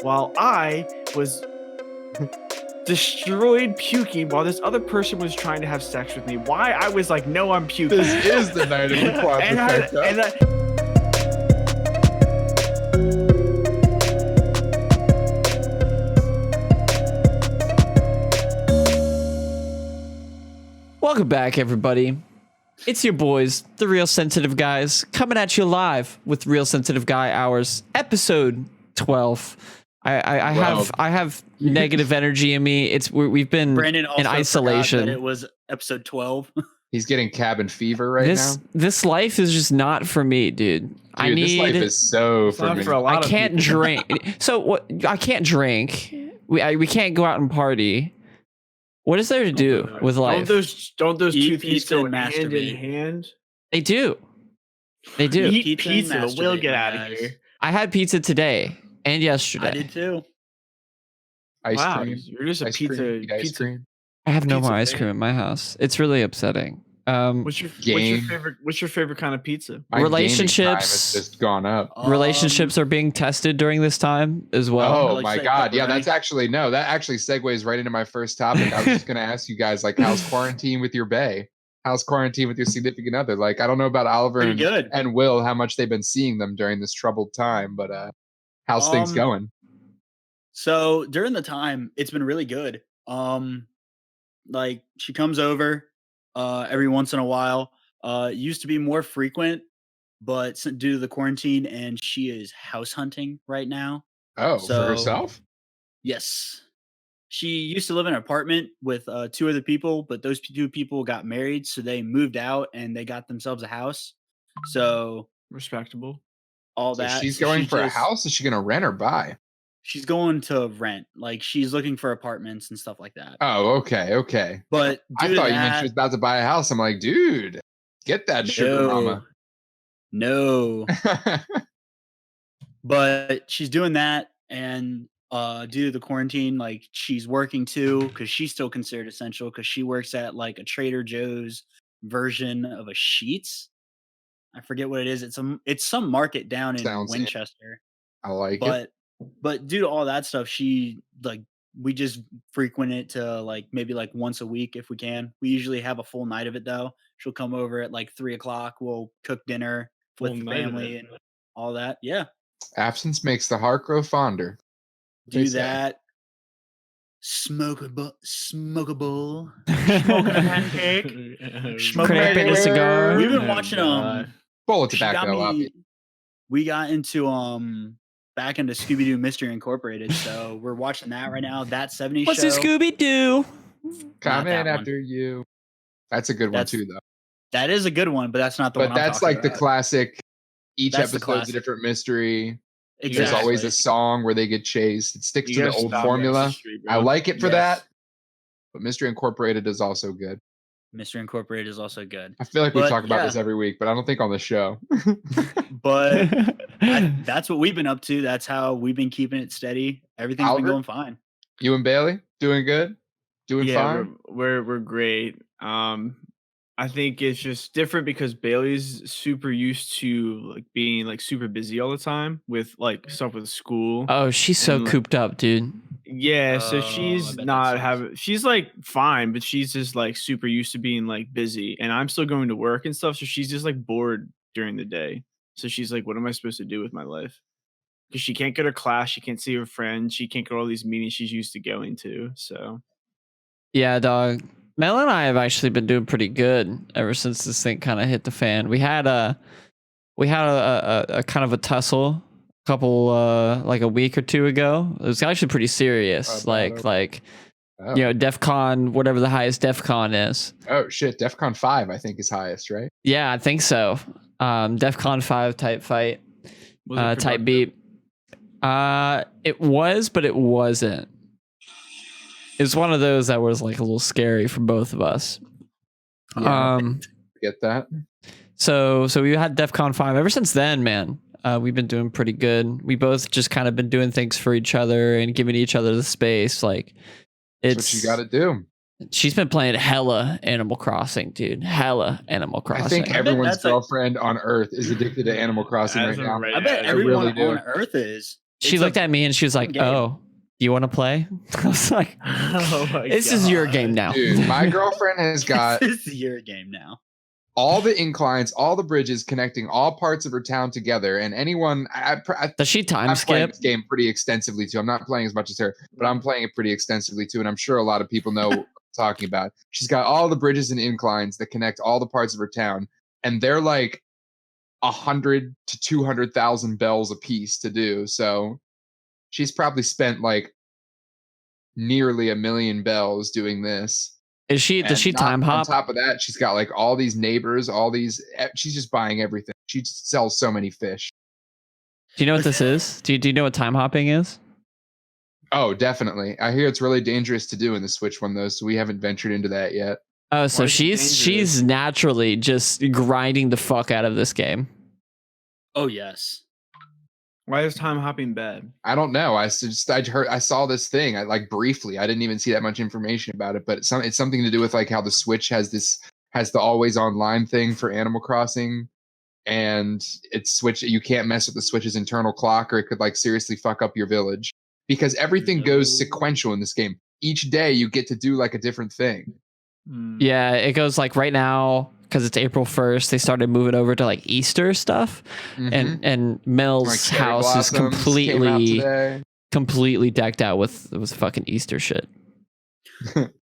while I was destroyed puking while this other person was trying to have sex with me. Why I was like, no, I'm puking. This is the night of the Quadrafecta. Welcome back, everybody. It's your boys, the Real Sensitive Guys, coming at you live with Real Sensitive Guy Hours, episode 12. I have negative energy in me. We've been Brandyn also in isolation. That it was episode 12. He's getting cabin fever right now. This life is just not for me, dude. This life is so for me. I can't drink. So what? I can't drink. We can't go out and party. What is there to do with life? Don't those two things pizza go and hand in masturbate. hand? They do. They do. Eat Pizza and pizza. We'll masturbate, get out of guys. here. I had pizza today and yesterday. I did too. Ice Wow, cream. you're just a Ice cream, pizza. eat ice Pizza. cream. I have no Pizza more ice fan. cream in my house. It's really upsetting. What's your Game. favorite? What's your favorite kind of pizza? My gaming time Relationships. has just gone up. Relationships are being tested during this time as well. Oh like my say God. Yeah, pepperoni. that actually segues right into my first topic. I was just going to ask you guys, like, how's quarantine with your bae? How's quarantine with your significant other? Like, I don't know about Oliver Pretty good. and Will, how much they've been seeing them during this troubled time, but how's things going? So during the time, it's been really good. Like she comes over every once in a while. It used to be more frequent, but due to the quarantine, and she is house hunting right now. Oh, so- for herself? Yes. She used to live in an apartment with two other people, but those two people got married, so they moved out and they got themselves a house. So Respectable. all So that. she's so going she for a just- house? Is she going to rent or buy? She's going to rent. Like she's looking for apartments and stuff like that. Oh, okay. But I due to thought you meant she was that- about to buy a house. I'm like, dude, get that sugar mama. No. But she's doing that, and due to the quarantine, like she's working too, because she's still considered essential because she works at like a Trader Joe's version of a Sheetz. I forget what it is. It's some market down in Sounds it. Winchester. I like it. But due to all that stuff, we just frequent it to like maybe like once a week if we can. We usually have a full night of it though. She'll come over at like 3:00. We'll cook dinner with Full the night of family it. and all that. Yeah. Absence makes the heart grow fonder. Do They say. that. Smokeable. Smoking a pancake. Smoking Crack a in a cigar. We've been Oh, watching God. Bowl of she got tobacco. I'll me- be- we got into back into Scooby-Doo Mystery Incorporated, so we're watching that right now. That 70s What's show. a Scooby Doo? Coming that one. after you. That's a good one That's too, though. That is a good one, but that's not the But one I'm that's talking like the about. classic. Each That's the episode's a classic. different mystery. Exactly. There's always a song where they get chased. It sticks You to the gotta old stop formula. Gangsta Street, bro. I like it for Yes. that. But Mystery Incorporated is also good. Mystery Incorporated is also good. I feel like we But, talk about yeah. this every week, but I don't think on the show. But that's what we've been up to. That's how we've been keeping it steady. Everything's Albert? been going fine. You and Bailey doing good? Doing Yeah, fine? we're great. I think it's just different because Bailey's super used to like being like super busy all the time with like stuff with school. Oh, she's so And, like- cooped up, dude. Yeah, so Oh, she's I bet that not sucks. having. She's like fine, but she's just like super used to being like busy, and I'm still going to work and stuff. So she's just like bored during the day. So she's like, "What am I supposed to do with my life?" Because she can't go to class, she can't see her friends, she can't go to all these meetings she's used to going to. So Yeah, dog. Mel and I have actually been doing pretty good ever since this thing kind of hit the fan. We had a kind of a tussle a couple like a week or two ago. It was actually pretty serious. About Like Oh. you know, DEF CON, whatever the highest DEF CON is. Oh shit, DEFCON 5 I think is highest, right? Yeah, I think so. DEF CON 5 type fight. was it Type productive? beat. It was, but it wasn't. It was one of those that was like a little scary for both of us. Yeah. Get that? So we had DEF CON 5. Ever since then, man, we've been doing pretty good. We both just kind of been doing things for each other and giving each other the space. Like, That's it's what you got to do. She's been playing hella Animal Crossing, dude. Hella Animal Crossing. I think bet everyone's that's a- girlfriend on Earth is addicted to Animal Crossing As right of now. right I bet now, everyone really do. on Earth is. She looked at me and she was like, game. "Oh, you want to play?" I was like, Oh my "This is your God. game now." Dude, my girlfriend has got This is your game now. all the inclines, all the bridges connecting all parts of her town together. And anyone, Does she time I'm playing skip? this game pretty extensively too. I'm not playing as much as her, but I'm playing it pretty extensively too. And I'm sure a lot of people know what I'm talking about. She's got all the bridges and inclines that connect all the parts of her town, and they're like 100 to 200,000 bells a piece to do. So she's probably spent like nearly 1 million bells doing this. Does she time hop? On top of that, she's got like all these neighbors, she's just buying everything. She just sells so many fish. Do you know what this is? Do you know what time hopping is? Oh, definitely. I hear it's really dangerous to do in the Switch one though, so we haven't ventured into that yet. Oh, so Why is it she's dangerous? naturally just grinding the fuck out of this game. Oh yes. Why is time hopping bad? I don't know. I saw this thing. I like briefly. I didn't even see that much information about it, but it's something to do with like how the Switch has the always online thing for Animal Crossing, and you can't mess with the Switch's internal clock, or it could like seriously fuck up your village because everything goes sequential in this game. Each day you get to do like a different thing. Yeah, it goes like right now because it's April 1st. They started moving over to like Easter stuff, and Mel's Like cherry house is blossoms came out today. completely decked out with fucking Easter shit.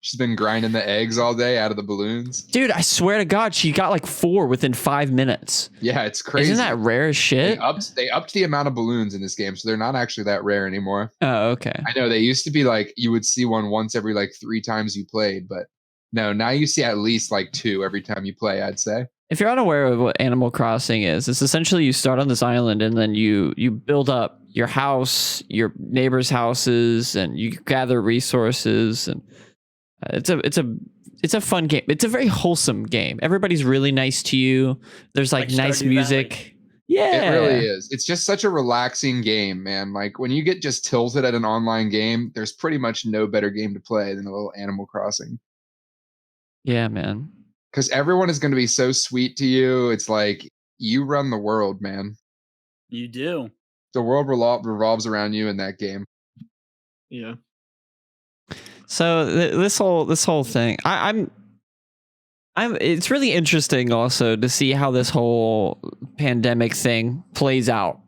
She's been grinding the eggs all day out of the balloons. Dude, I swear to God, she got like 4 within 5 minutes. Yeah, it's crazy. Isn't that rare as shit? They upped the amount of balloons in this game, so they're not actually that rare anymore. Oh, okay. I know they used to be like you would see one once every like 3 times you played, but no, now you see at least like 2 every time you play, I'd say. If you're unaware of what Animal Crossing is, it's essentially you start on this island and then you build up your house, your neighbors' houses, and you gather resources. And it's a fun game. It's a very wholesome game. Everybody's really nice to you. There's like nice Stardew music. Valley. Yeah, It really is. It's just such a relaxing game, man. Like when you get just tilted at an online game, there's pretty much no better game to play than a little Animal Crossing. Yeah, man. Because everyone is going to be so sweet to you. It's like you run the world, man. You do. The world revolves around you in that game. Yeah. So this whole thing, I'm. It's really interesting also to see how this whole pandemic thing plays out.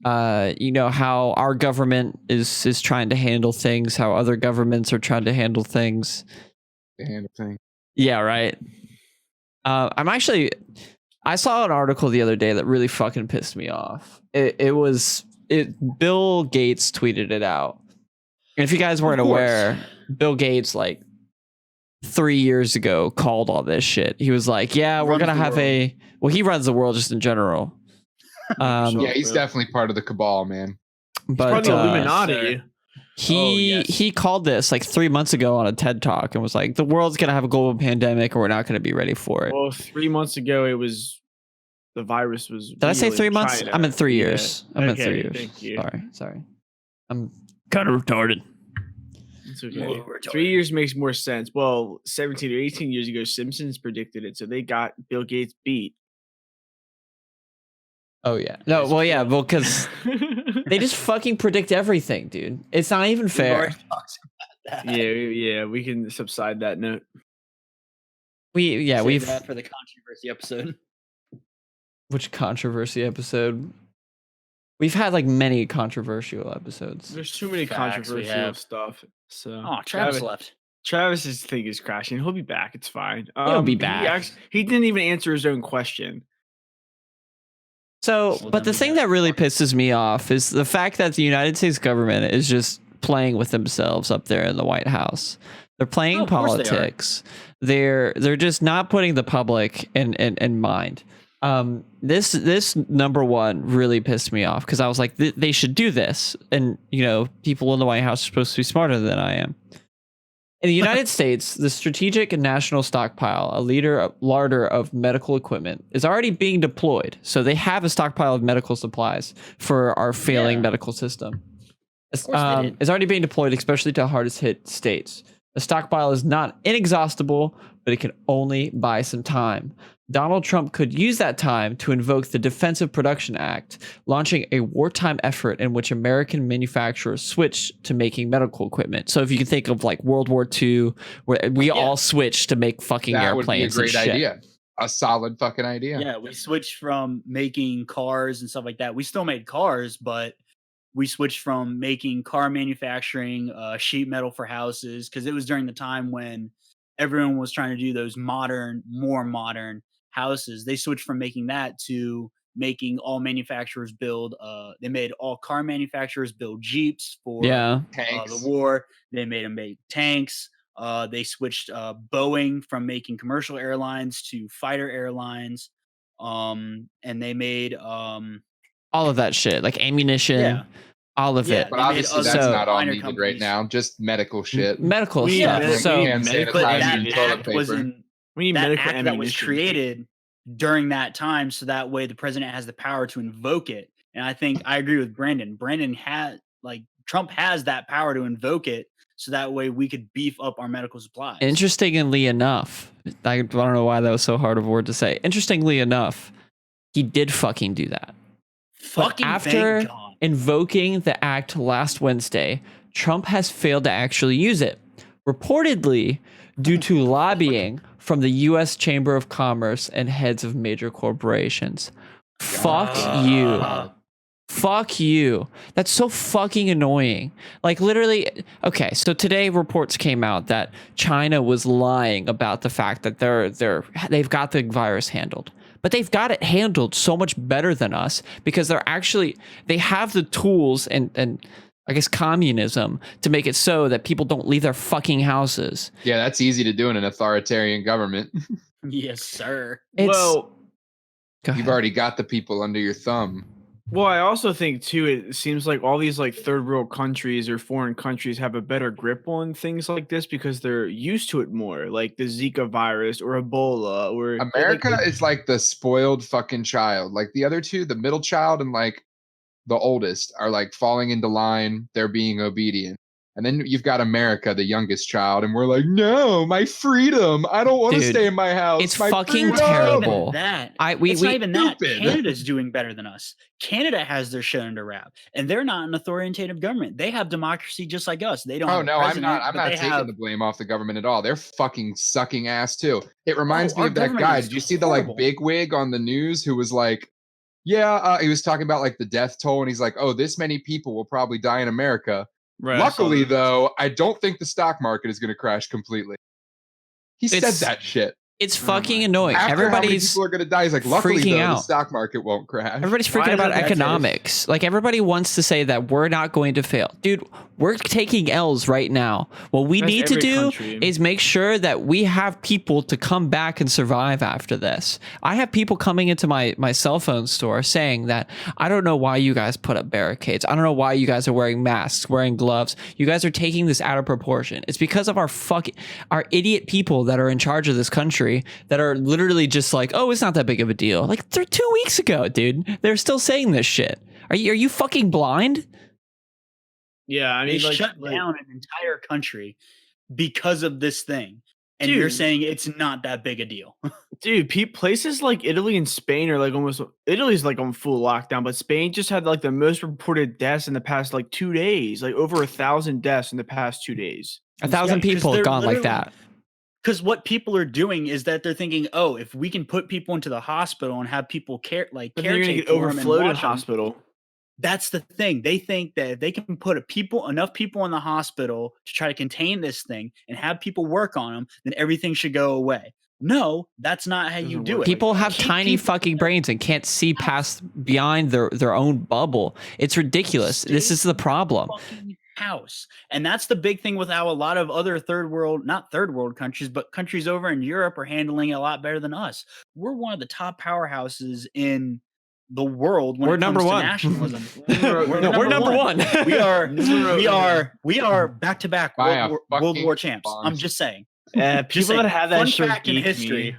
How our government is trying to handle things, how other governments are trying to handle things. The hand of thing. Yeah, right. I saw an article the other day that really fucking pissed me off. Bill Gates tweeted it out. And if you guys weren't aware, Bill Gates, like 3 years ago, called all this shit. He was like, yeah, we're going to have he runs the world just in general. Yeah, he's definitely part of the cabal, man. But Probably Illuminati. he called this like 3 months ago on a TED Talk and was like, the world's going to have a global pandemic and we're not going to be ready for it. Well, 3 months ago, the virus was. Did I say 3 months? China. I'm in 3 years. Yeah. I'm in Okay, 3 years. thank you. Sorry. I'm kind of retarded. It's okay. 3 years makes more sense. Well, 17 or 18 years ago, Simpsons predicted it, so they got Bill Gates beat. Oh yeah. No, well yeah, well because they just fucking predict everything, dude. It's not even fair. Yeah, we can subside that note. We've that for the controversy episode. Which controversy episode? We've had like many controversial episodes. There's too many Facts, we controversial have. stuff. So Oh, Travis left. Travis's thing is crashing. He'll be back. It's fine. He'll be back. He didn't even answer his own question. So, but the thing that really pisses me off is the fact that the United States government is just playing with themselves up there in the White House. They're playing politics. They're just not putting the public in mind. This number one really pissed me off because I was like, they should do this, and people in the White House are supposed to be smarter than I am. In the United States, the Strategic and National Stockpile, a larder of medical equipment, is already being deployed. So they have a stockpile of medical supplies for our failing medical system. It's already being deployed, especially to hardest hit states. The stockpile is not inexhaustible, but it can only buy some time. Donald Trump could use that time to invoke the Defensive Production Act, launching a wartime effort in which American manufacturers switched to making medical equipment. So if you can think of like World War II, where we all switched to make fucking That would be a airplanes and great shit. idea. A solid fucking idea. Yeah, we switched from making cars and stuff like that. We still made cars, but we switched from making car manufacturing, sheet metal for houses, because it was during the time when everyone was trying to do those more modern houses. They switched from making that to making all manufacturers build. They made all car manufacturers build Jeeps for Tanks. the war. They made them make tanks. They switched Boeing from making commercial airlines to fighter airlines. And they made all of that shit, like ammunition, all of it. But obviously that's not all needed right now. Just medical shit. Medical stuff. So we need medical ammunition. That was created during that time, so that way the president has the power to invoke it. And I think I agree with Brandon. Trump has that power to invoke it, so that way we could beef up our medical supplies. Interestingly enough, I don't know why that was so hard of a word to say. Interestingly enough, he did fucking do that. Fucking after invoking the act last Wednesday, Trump has failed to actually use it, reportedly due to lobbying from the U.S. Chamber of Commerce and heads of major corporations. Fuck you. Fuck you. That's so fucking annoying. Like literally, okay, so today reports came out that China was lying about the fact that they've got the virus handled. But they've got it handled so much better than us because they have the tools and I guess communism to make it so that people don't leave their fucking houses. Yeah, that's easy to do in an authoritarian government. Yes, sir. You've already got the people under your thumb. Well, I also think too, it seems like all these like third world countries or foreign countries have a better grip on things like this because they're used to it more, like the Zika virus or Ebola or America is like the spoiled fucking child. Like the other two, the middle child and like the oldest are like falling into line. They're being obedient. And then you've got America, the youngest child, and we're like, no, my freedom. I don't want to stay in my house. It's my fucking freedom. terrible. It's not even that. Canada's doing better than us. Canada has their shit under wrap, and they're not an authoritative government. They have democracy just like us. They don't. Oh no, I'm not taking the blame off the government at all. They're fucking sucking ass too. It reminds me of that guy. Did you see the like big wig on the news who was like, yeah, he was talking about like the death toll, and he's like, oh, this many people will probably die in America. Right, luckily, though, I don't think the stock market is going to crash completely. He said that shit. It's fucking annoying. After how many people are going to die? He's like, luckily, though, the stock market won't crash. Everybody's freaking about economics. Like, everybody wants to say that we're not going to fail. Dude, we're taking L's right now. What we need to do is make sure that we have people to come back and survive after this. I have people coming into my cell phone store saying that, I don't know why you guys put up barricades. I don't know why you guys are wearing masks, wearing gloves. You guys are taking this out of proportion. It's because of our idiot people that are in charge of this country that are literally just like, oh, it's not that big of a deal. Like 2 weeks ago, dude, they're still saying this shit. Are you fucking blind? Yeah, I mean, they shut down an entire country because of this thing, and you're saying it's not that big a deal. Dude, places like Italy and Spain are like Italy's like on full lockdown, but Spain just had like the most reported deaths in the past like 2 days, like over 1,000 deaths in the past 2 days. 1,000 people have gone like that. Because what people are doing is that they're thinking, oh, if we can put people into the hospital and have people caretake for them and overflowed in hospital. That's the thing. They think that if they can put enough people in the hospital to try to contain this thing and have people work on them, then everything should go away. No, that's not how you do it. People have tiny fucking brains and can't see past behind their own bubble. It's ridiculous. This is the problem. House. And that's the big thing with how a lot of other not third world countries, but countries over in Europe are handling it a lot better than us. We're one of the top powerhouses in the world when it comes to nationalism. We're number one. We are back to back World War champs. I'm just saying. People that have that fact in history.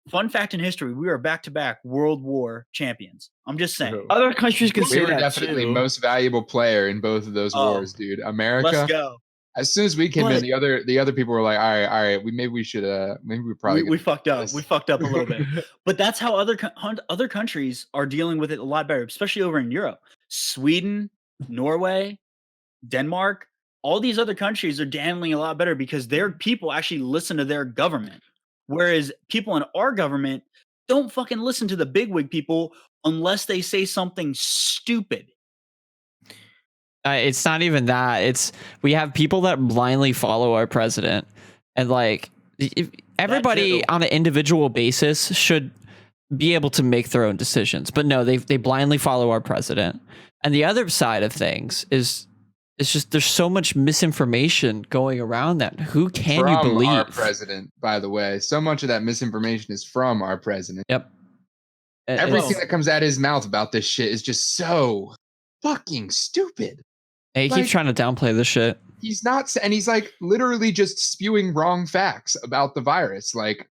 Fun fact in history, we are back-to-back World War champions. I'm just saying. Other countries consider we were definitely most valuable player in both of those wars, dude. America. Let's go. As soon as we came in, But- the other people were like, all right, maybe we probably we fucked up. this. We fucked up a little bit. But that's how other countries are dealing with it a lot better, especially over in Europe. Sweden, Norway, Denmark, all these other countries are handling a lot better because their people actually listen to their government. Whereas people in our government don't fucking listen to the bigwig people unless they say something stupid. It's not even that. It's we have people that blindly follow our president, and like everybody on an individual basis should be able to make their own decisions. But no, they blindly follow our president. And the other side of things is it's just there's so much misinformation going around that who can you believe? Our president, by the way, so much of that misinformation is from our president. Yep. Everything that comes out of his mouth about this shit is just so fucking stupid. He keeps trying to downplay this shit. He's not, and he's like literally just spewing wrong facts about the virus. Like,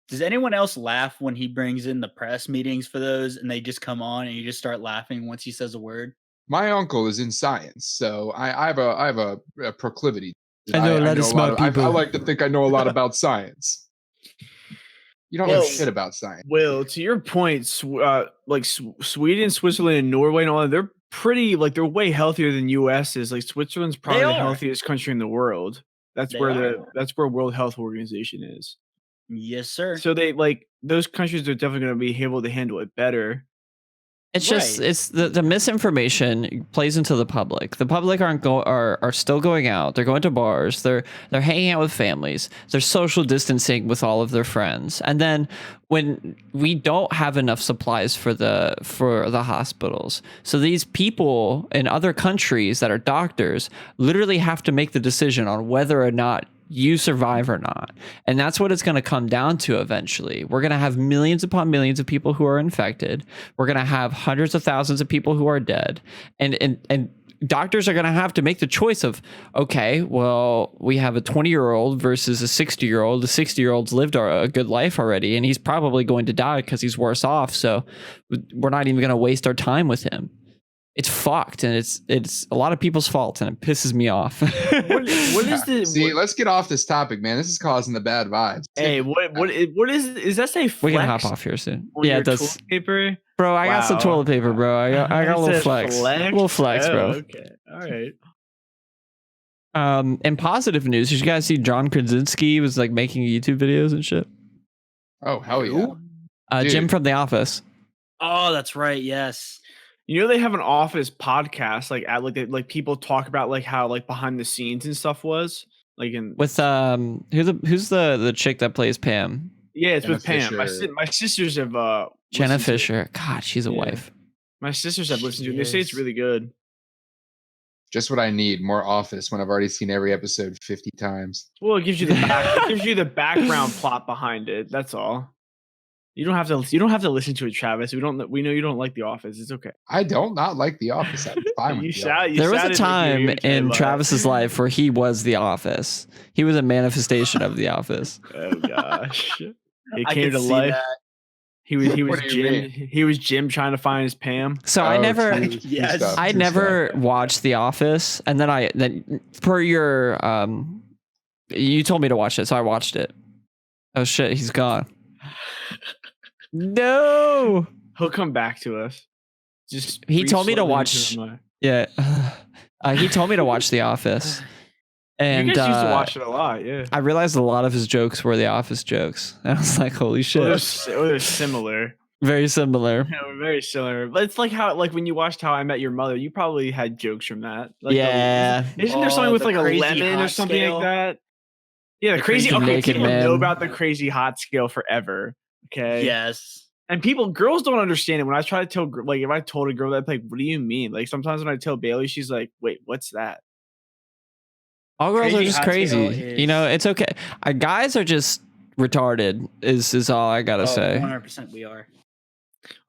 does anyone else laugh when he brings in the press meetings for those and they just come on and you just start laughing once he says a word? My uncle is in science, so I have a proclivity. I know a lot of smart people. I like to think I know a lot about science. You don't know shit about science. Will, to your point, Sweden, Switzerland, and Norway and all that, they're pretty, like, they're way healthier than US is. Like, Switzerland's probably the healthiest country in the world. That's where World Health Organization is. Yes, sir. So those countries are definitely going to be able to handle it better. It's just it's the misinformation plays into the public. The public are still going out. They're going to bars. They're hanging out with families. They're social distancing with all of their friends. And then when we don't have enough supplies for the hospitals, so these people in other countries that are doctors literally have to make the decision on whether or not you survive or not. And that's what it's going to come down to eventually. We're going to have millions upon millions of people who are infected. We're going to have hundreds of thousands of people who are dead. And doctors are going to have to make the choice of, okay, well, we have a 20-year-old versus a 60-year-old. The 60-year-old's lived a good life already, and he's probably going to die because he's worse off. So we're not even going to waste our time with him. It's fucked, and it's a lot of people's fault, and it pisses me off. what is the? See, let's get off this topic, man. This is causing the bad vibes. Hey, what is that? Say flex? We can hop off here soon. Yeah, it does. Toilet paper, bro. I got some toilet paper, bro. I got a little flex. A little flex, bro. Okay, all right. In positive news, did you guys see John Krasinski was like making YouTube videos and shit? Oh hell yeah! Jim from The Office. Oh, that's right. Yes. You know they have an Office podcast, like people talk about like how like behind the scenes and stuff was like in with who's the chick that plays Pam? Yeah, it's with Pam. My sisters have Jenna Fisher. God, she's a wife. My sisters have listened to it. They say it's really good. Just what I need, more Office when I've already seen every episode 50 times. Well, it gives you the background plot behind it. That's all. You don't have to listen to it, Travis. We know you don't like The Office. It's okay. I don't not like The Office. I'm fine with there was a time in Travis's life where he was The Office. He was a manifestation of The Office. Oh gosh. It came to life. That. He was Jim. He was Jim trying to find his Pam. So I never watched The Office, and then per your you told me to watch it, so I watched it. Oh shit, he's gone. No, he'll come back to us. He told me to watch. Yeah, he told me to watch The Office, and you guys used to watch it a lot. Yeah, I realized a lot of his jokes were The Office jokes. And I was like, "Holy shit!" They're similar. Very similar. Yeah, very similar. But it's like when you watched How I Met Your Mother, you probably had jokes from that. Like yeah. Isn't there something with like a lemon or something like that? Yeah, the crazy. Okay, people know about the crazy hot scale forever. Okay. Yes. And girls don't understand it. When I try to tell, like, if I told a girl that, like, what do you mean? Like, sometimes when I tell Bailey, she's like, wait, what's that? All girls are just crazy. You know, it's okay. Guys are just retarded. Is all I gotta say. 100% we are.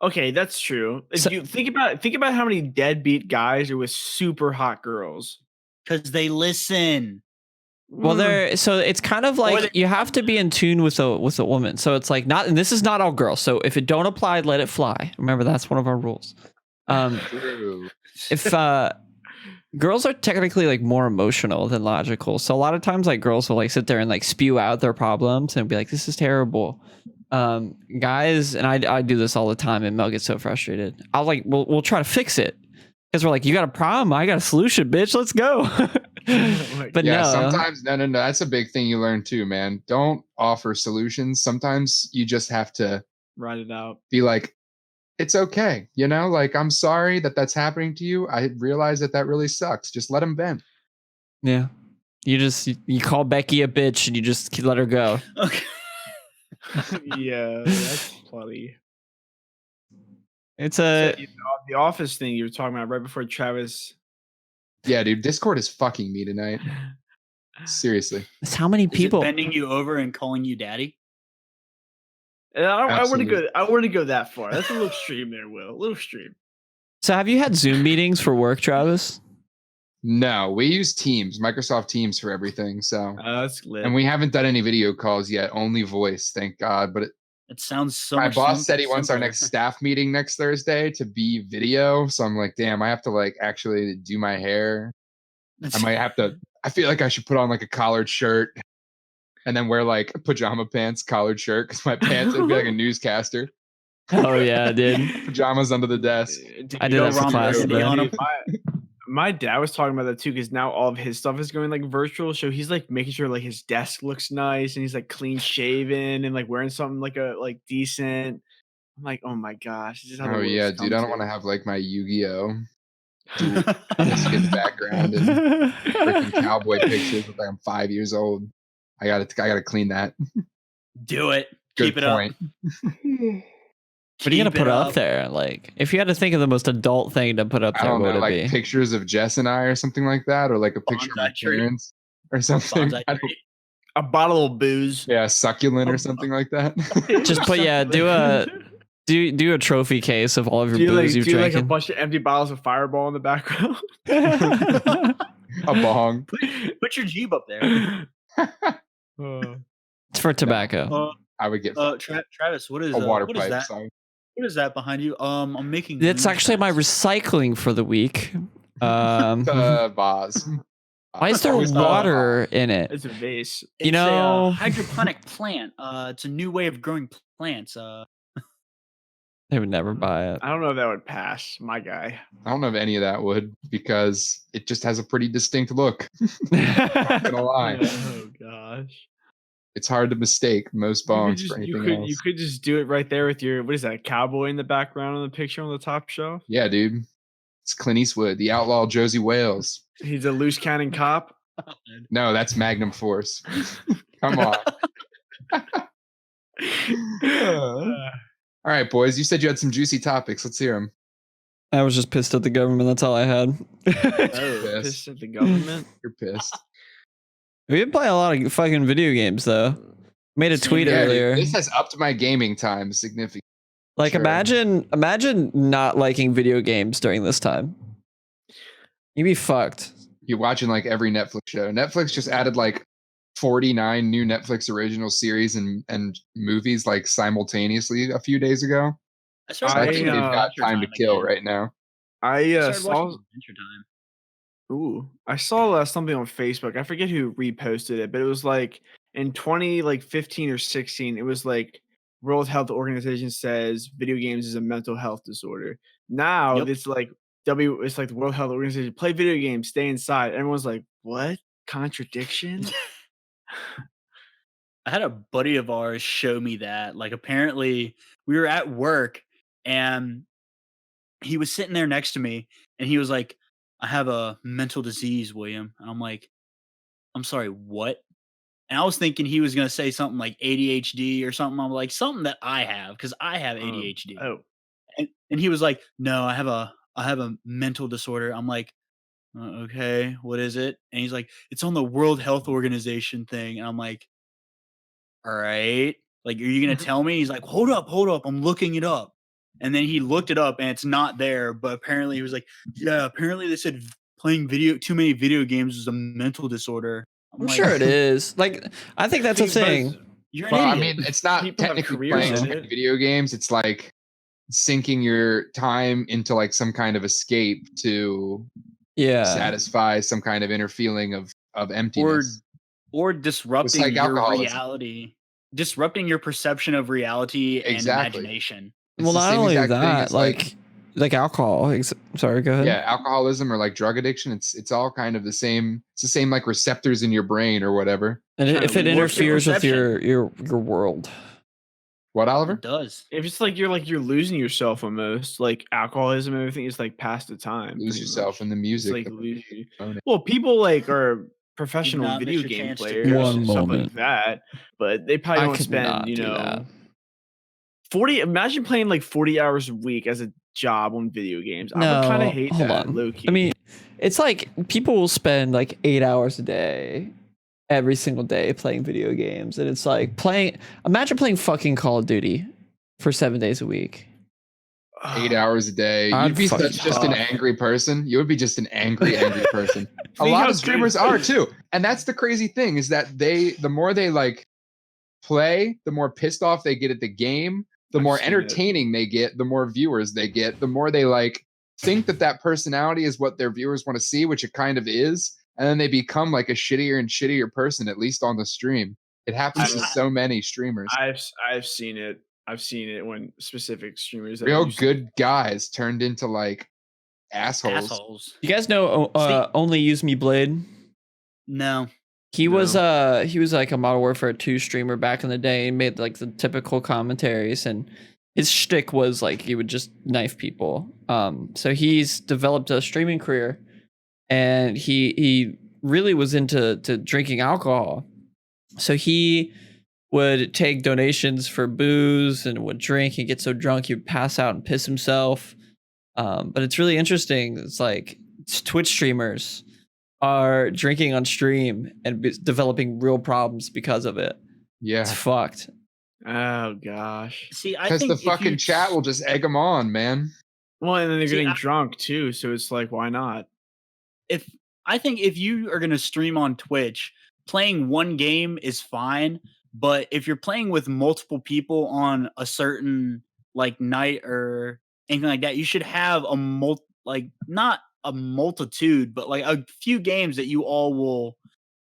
Okay, that's true. If you think about how many deadbeat guys are with super hot girls, because they listen. Well, so it's kind of like you have to be in tune with a woman. So it's like and this is not all girls. So if it don't apply, let it fly. Remember, that's one of our rules. If girls are technically like more emotional than logical. So a lot of times like girls will like sit there and like spew out their problems and be like, this is terrible. Guys, and I do this all the time, and Mel gets so frustrated. I'll like we'll try to fix it because we're like, you got a problem, I got a solution, bitch, let's go. But yeah, no, sometimes no, that's a big thing you learn too, man. Don't offer solutions. Sometimes you just have to Write it out. be like, it's okay, you know, like, I'm sorry that that's happening to you. I realize that really sucks. Just let them vent. yeah, you call Becky a bitch and you just let her go. Okay. Yeah, that's funny. It's So, the office thing you were talking about right before Travis. Yeah, dude, Discord is fucking me tonight. Seriously. it's how many Is it people. bending you over and calling you daddy? I wouldn't Absolutely. go. I wouldn't go that far. That's a little extreme there, Will. A little extreme. So have you had Zoom meetings for work, Travis? No, we use Teams, Microsoft Teams for everything. So, That's lit. and we haven't done any video calls yet, only voice, thank God. But It sounds so my much boss said he wants our simpler. next staff meeting next Thursday to be video. So I'm like, damn, I have to like actually do my hair. I might have to. I feel like I should put on like a collared shirt and then wear like pajama pants, collared shirt, because my pants would be like a newscaster. Oh yeah, dude. Pajamas under the desk. I did that for Ron class Burgundy today. on 'em. My dad was talking about that too, because now all of his stuff is going like virtual. So he's like making sure like his desk looks nice and he's like clean shaven and like wearing something like decent. I'm like, oh my gosh, this is how the Oh world's yeah, come dude. I don't to. want to have like my Yu-Gi-Oh disc in the background and freaking cowboy pictures with like I'm 5 years old. I gotta clean that. Do it. Good Keep it point. up. What are you gonna Keep it put up there? Like, if you had to think of the most adult thing to put up I there, don't what know, would like it be? pictures of Jess and I or something like that, or like a picture of my Bonsai tree. parents or something. Bonsai I don't- tree. A bottle of booze. Yeah, succulent or something like that. Just put do a trophy case of all of your do booze you've like a drinking. bunch of empty bottles of Fireball in the background. A bong. Put your Jeep up there. It's for tobacco. I would get Travis, what is a water what is pipe. that? Sorry. What is that behind you? I'm making. It's actually my moonshots. recycling for the week. Vase. Why is there Always water in it? It's a vase. It's know- a hydroponic plant. It's a new way of growing plants. They would never buy it. I don't know if that would pass, my guy. I don't know if any of that would, because it just has a pretty distinct look. Not gonna lie. Oh gosh. It's hard to mistake most bongs for anything else. You could just do it right there with your, what is that, cowboy in the background on the picture on the top shelf? Yeah, dude. It's Clint Eastwood, the outlaw Josie Wales. He's a loose cannon cop. No, that's Magnum Force. Come on. All right, boys. You said you had some juicy topics. Let's hear them. I was just pissed at the government. That's all I had. Oh, pissed at the government. You're pissed. We've been playing a lot of fucking video games though. Made a tweet Yeah, dude, earlier. this has upped my gaming time significantly. Like Sure. imagine not liking video games during this time. You'd be fucked. You're watching like every Netflix show. Netflix just added like 49 new Netflix original series and movies like simultaneously a few days ago. I So started I watching think they've got Adventure time to kill again. right now. I I started saw. watching Adventure Time. Ooh, I saw something on Facebook. I forget who reposted it, but it was like in 15 or 16. It was like World Health Organization says video games is a mental health disorder. Now Yep. it's like it's like the World Health Organization, play video games, stay inside. Everyone's like, what? Contradiction? I had a buddy of ours show me that. Like, apparently, we were at work and he was sitting there next to me and he was like, I have a mental disease, William. And I'm like, I'm sorry, what? And I was thinking he was going to say something like ADHD or something. I'm like, something that I have, because I have ADHD. Oh, And he was like, no, I have a mental disorder. I'm like, okay, what is it? And he's like, it's on the World Health Organization thing. And I'm like, all right, like, are you gonna tell me? He's like, hold up, I'm looking it up. And then he looked it up and it's not there, but apparently he was like, yeah, apparently they said playing too many video games is a mental disorder. I'm sure it is. Like, I think that's a thing. You're an Well, I idiot. mean, it's not People have technically careers playing in too many it. video games. It's like sinking your time into like some kind of escape to Yeah. satisfy some kind of inner feeling of emptiness. Or disrupting like your alcoholism. reality, disrupting your perception of reality and Exactly. imagination. It's Well, the not same only exact thing that, as like alcohol. Sorry, go ahead. yeah, alcoholism or like drug addiction. It's all kind of the same. It's the same like receptors in your brain or whatever. And Trying if to it warp your interferes with perception. your world. What, Oliver? It does. If it's like you're losing yourself almost, like alcoholism and everything is like past the time. Lose pretty yourself much. in the It's music. like of losing. owning. Well, people like are Did professional not miss video your game chance to players One and stuff moment. like that, but they probably I don't could spend, not do that. 40. Imagine playing like 40 hours a week as a job on video games. I would kind of hate hold that, on. low key. I mean, it's like people will spend like 8 hours a day, every single day playing video games, and it's like imagine playing fucking Call of Duty for 7 days a week. 8 hours a day. I'd You'd be fucking just an tough. angry person. You would be just an angry person. A Think lot how of streamers good- are too. And that's the crazy thing is that the more they like play, the more pissed off they get at the game, the I've more seen it. entertaining they get, the more viewers they get, the more they like think that personality is what their viewers want to see, which it kind of is. And then they become like a shittier and shittier person, at least on the stream. It happens to so many streamers. I've seen it. I've seen it when specific streamers that Real used good guys turned into like assholes. You guys know Only Use Me Blade? No. He was like a Modern Warfare 2 streamer back in the day. He made like the typical commentaries, and his shtick was like he would just knife people. So he's developed a streaming career, and he really was into drinking alcohol. So he would take donations for booze and would drink and get so drunk he would pass out and piss himself. But it's really interesting. It's like Twitch streamers are drinking on stream and developing real problems because of it. Yeah. It's fucked. Oh gosh. See, I Because think the fucking chat will just egg them on, man. Well, and then they're See, getting drunk too, so it's like, why not? I think if you are going to stream on Twitch, playing one game is fine, but if you're playing with multiple people on a certain like night or anything like that, you should have not a multitude, but like a few games that you all will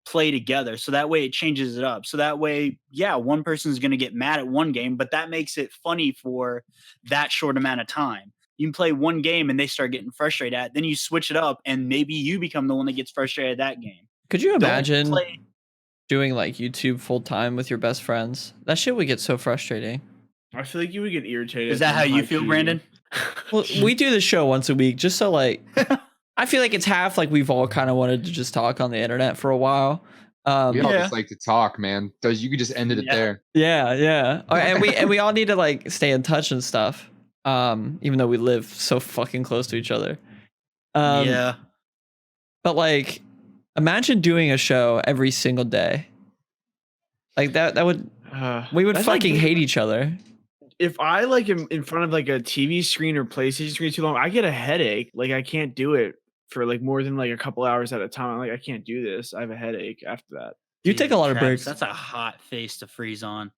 play together. So that way it changes it up. So that way, yeah, one person is going to get mad at one game, but that makes it funny for that short amount of time. You can play one game and they start getting frustrated at it. Then you switch it up and maybe you become the one that gets frustrated at that game. Could you imagine play- doing like YouTube full time with your best friends? That shit would get so frustrating. I feel like you would get irritated. Is that how you feel, Brandon? Well, we do the show once a week just so like I feel like it's half like we've all kind of wanted to just talk on the internet for a while. We all Yeah. just like to talk, man. You could just ended it Yeah. there. Yeah. And we all need to like stay in touch and stuff. Even though we live so fucking close to each other. Yeah. But like imagine doing a show every single day. Like that would we would that's fucking like- hate each other. If I like am in front of like a TV screen or PlayStation screen too long, I get a headache. Like I can't do it for like more than like a couple hours at a time. I'm like, I can't do this. I have a headache after that. You take a lot of Travis, breaks. That's a hot face to freeze on.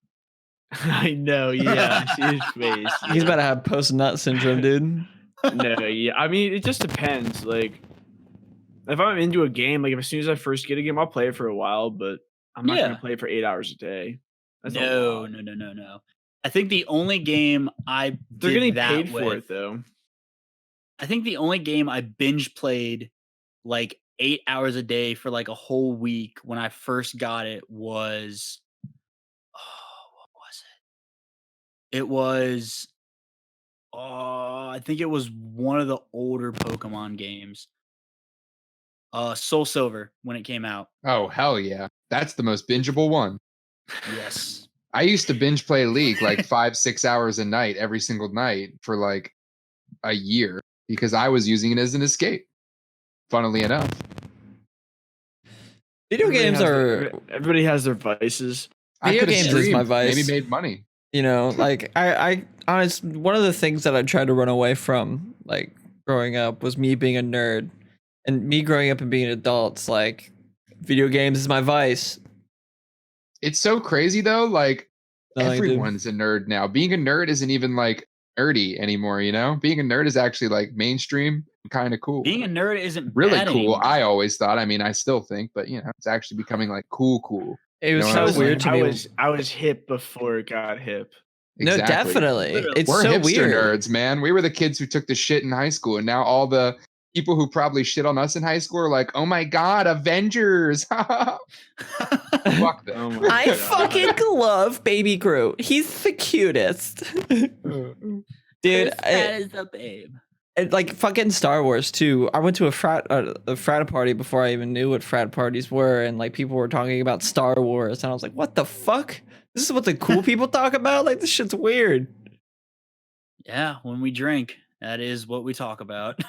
I know, yeah. I see his face. He's about to have post nut syndrome, dude. No, yeah. I mean, it just depends. Like, if I'm into a game, like as soon as I first get a game, I'll play it for a while, but I'm not Yeah. gonna play it for 8 hours a day. That's a No. lot. I think the only game I They're did getting that paid for with- it though. I think the only game I binge played like 8 hours a day for like a whole week when I first got it was what was it? It was I think it was one of the older Pokemon games. Soul Silver when it came out. Oh, hell yeah. That's the most bingeable one. Yes. I used to binge play League like 5-6 hours a night every single night for like a year because I was using it as an escape. Funnily enough. Video games are Everybody has their vices. I Video could have games is my streamed, vice. maybe made money. you know, like I honestly, one of the things that I tried to run away from, like growing up, was me being a nerd, and me growing up and being an adult. It's like video games is my vice. It's so crazy though. Like No, I do. everyone's a nerd now. Being a nerd isn't even like nerdy anymore. You know, being a nerd is actually like mainstream, kind of cool. Being a nerd isn't Really bad cool. anymore. I always thought. I mean, I still think, but you know, it's actually becoming like cool. It was You know what so I'm weird to saying? me. I was hip before it got hip. No, Exactly. definitely. Literally. It's We're so hipster weird. nerds, man. We were the kids who took the shit in high school, and now all the people who probably shit on us in high school are like, "Oh my god, Avengers!" Fuck them. Oh my I God. fucking love Baby Groot. He's the cutest. Dude, as a babe. like fucking Star Wars too. I went to a frat party before I even knew what frat parties were, and like people were talking about Star Wars, and I was like, "What the fuck? This is what the cool people talk about? Like this shit's weird." Yeah, when we drink, that is what we talk about.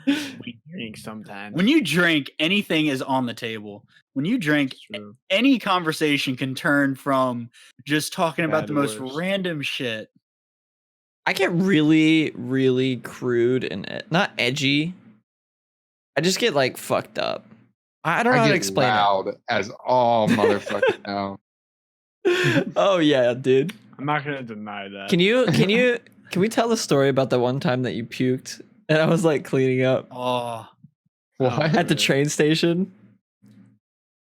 We drink sometimes. When you drink, anything is on the table. When you drink, It's true. any conversation can turn from just talking about Bad the to most worse. random shit. I get really, really crude and not edgy. I just get like fucked up. I don't know how I to get explain loud as all motherfuckers know. it. Oh yeah, dude. I'm not gonna deny that. Can we tell the story about the one time that you puked and I was like cleaning up Oh, What? at the train station?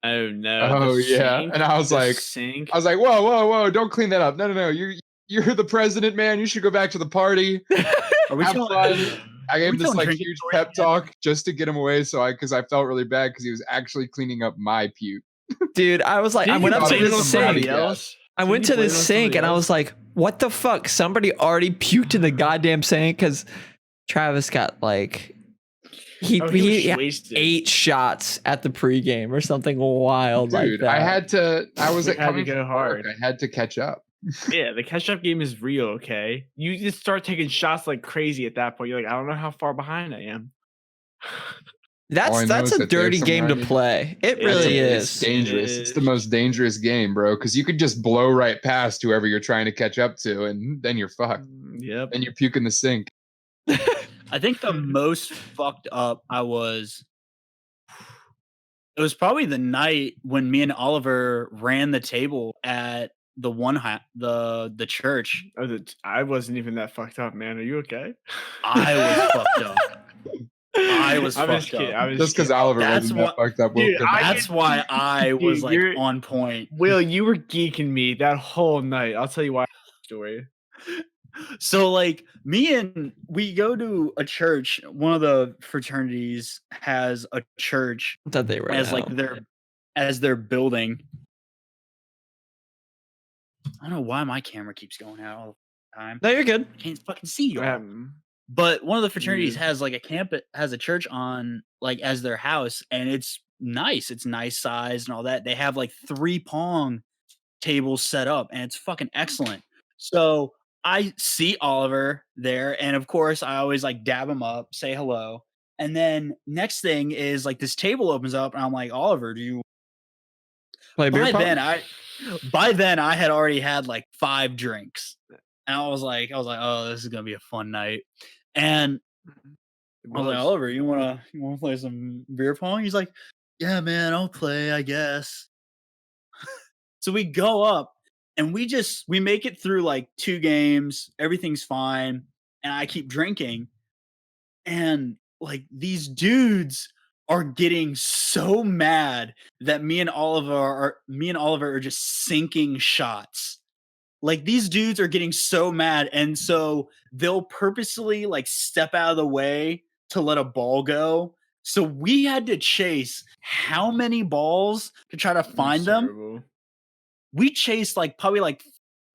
Oh no. Oh the yeah, sink? and I was The like, sink. whoa, don't clean that up. No, you're the president, man. You should go back to the party. are we Have telling? fun. I gave we him this telling like drinking huge stories pep again? talk just to get him away, because I felt really bad because he was actually cleaning up my puke. Dude, I was like, I Didn't went you up to blame blame the it on some somebody sink. bratty else? I Didn't went you to the blame it on sink somebody and I was else? like, what the fuck? Somebody already puked in the goddamn sink because Travis got like he Oh, he was had wasted. 8 shots at the pregame or something wild like Dude, that. I was We at had to coming go from hard. work. I had to catch up. Yeah, the catch-up game is real, okay? You just start taking shots like crazy at that point. You're like, I don't know how far behind I am. All I know That's is a that there's dirty game somewhere I to need to- play. It It really It's is. dangerous. It It's the is. most dangerous game, bro, because you could just blow right past whoever you're trying to catch up to, and then you're fucked. Yep. And you puke in the sink. I think the most fucked up I was. It was probably the night when me and Oliver ran the table at the the church. I wasn't even that fucked up, man. Are you okay? I was fucked up. I was I'm just fucked kidding. up. I was Just because kidding. Oliver That's wasn't that what- fucked up. Will Dude, couldn't- That's why I was Dude, like you're- on point. Will, you were geeking me that whole night. I'll tell you why. Story. So like we go to a church. One of the fraternities has a church That they were as like their building. I don't know why my camera keeps going out all the time. No, you're good. I can't fucking see you. Um, But one of the fraternities Weird. has like has a church on like as their house, and it's nice. It's nice size and all that. They have like 3 pong tables set up, and it's fucking excellent. So I see Oliver there, and of course I always like dab him up, say hello. And then next thing is like this table opens up, and I'm like, Oliver, do you Play beer by pong? then I had already had like 5 drinks. And I was like, oh, this is gonna be a fun night. And I was like, Oliver, you wanna play some beer pong? He's like, yeah, man, I'll play, I guess. So we go up and we make it through like 2 games, everything's fine, and I keep drinking. And like these dudes are getting so mad that me and Oliver are just sinking shots. Like these dudes are getting so mad, and so they'll purposely like step out of the way to let a ball go. So we had to chase how many balls to try to find them? We chased like probably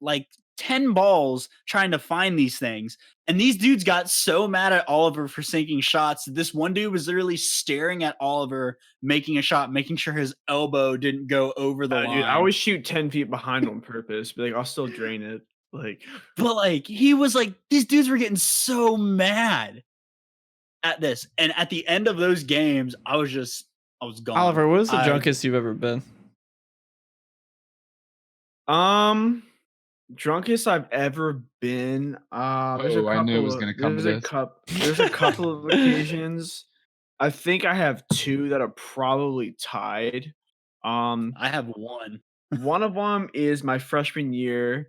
like 10 balls trying to find these things. And these dudes got so mad at Oliver for sinking shots that this one dude was literally staring at Oliver making a shot, making sure his elbow didn't go over the line. Dude, I always shoot 10 feet behind on purpose, but like I'll still drain it. Like, but like he was like, these dudes were getting so mad at this. And at the end of those games, I was gone. Oliver, what is the drunkest you've ever been? Drunkest I've ever been. There's a couple. I knew it was gonna come to this. There's a couple of occasions. I think I have 2 that are probably tied. I have one. One of them is my freshman year.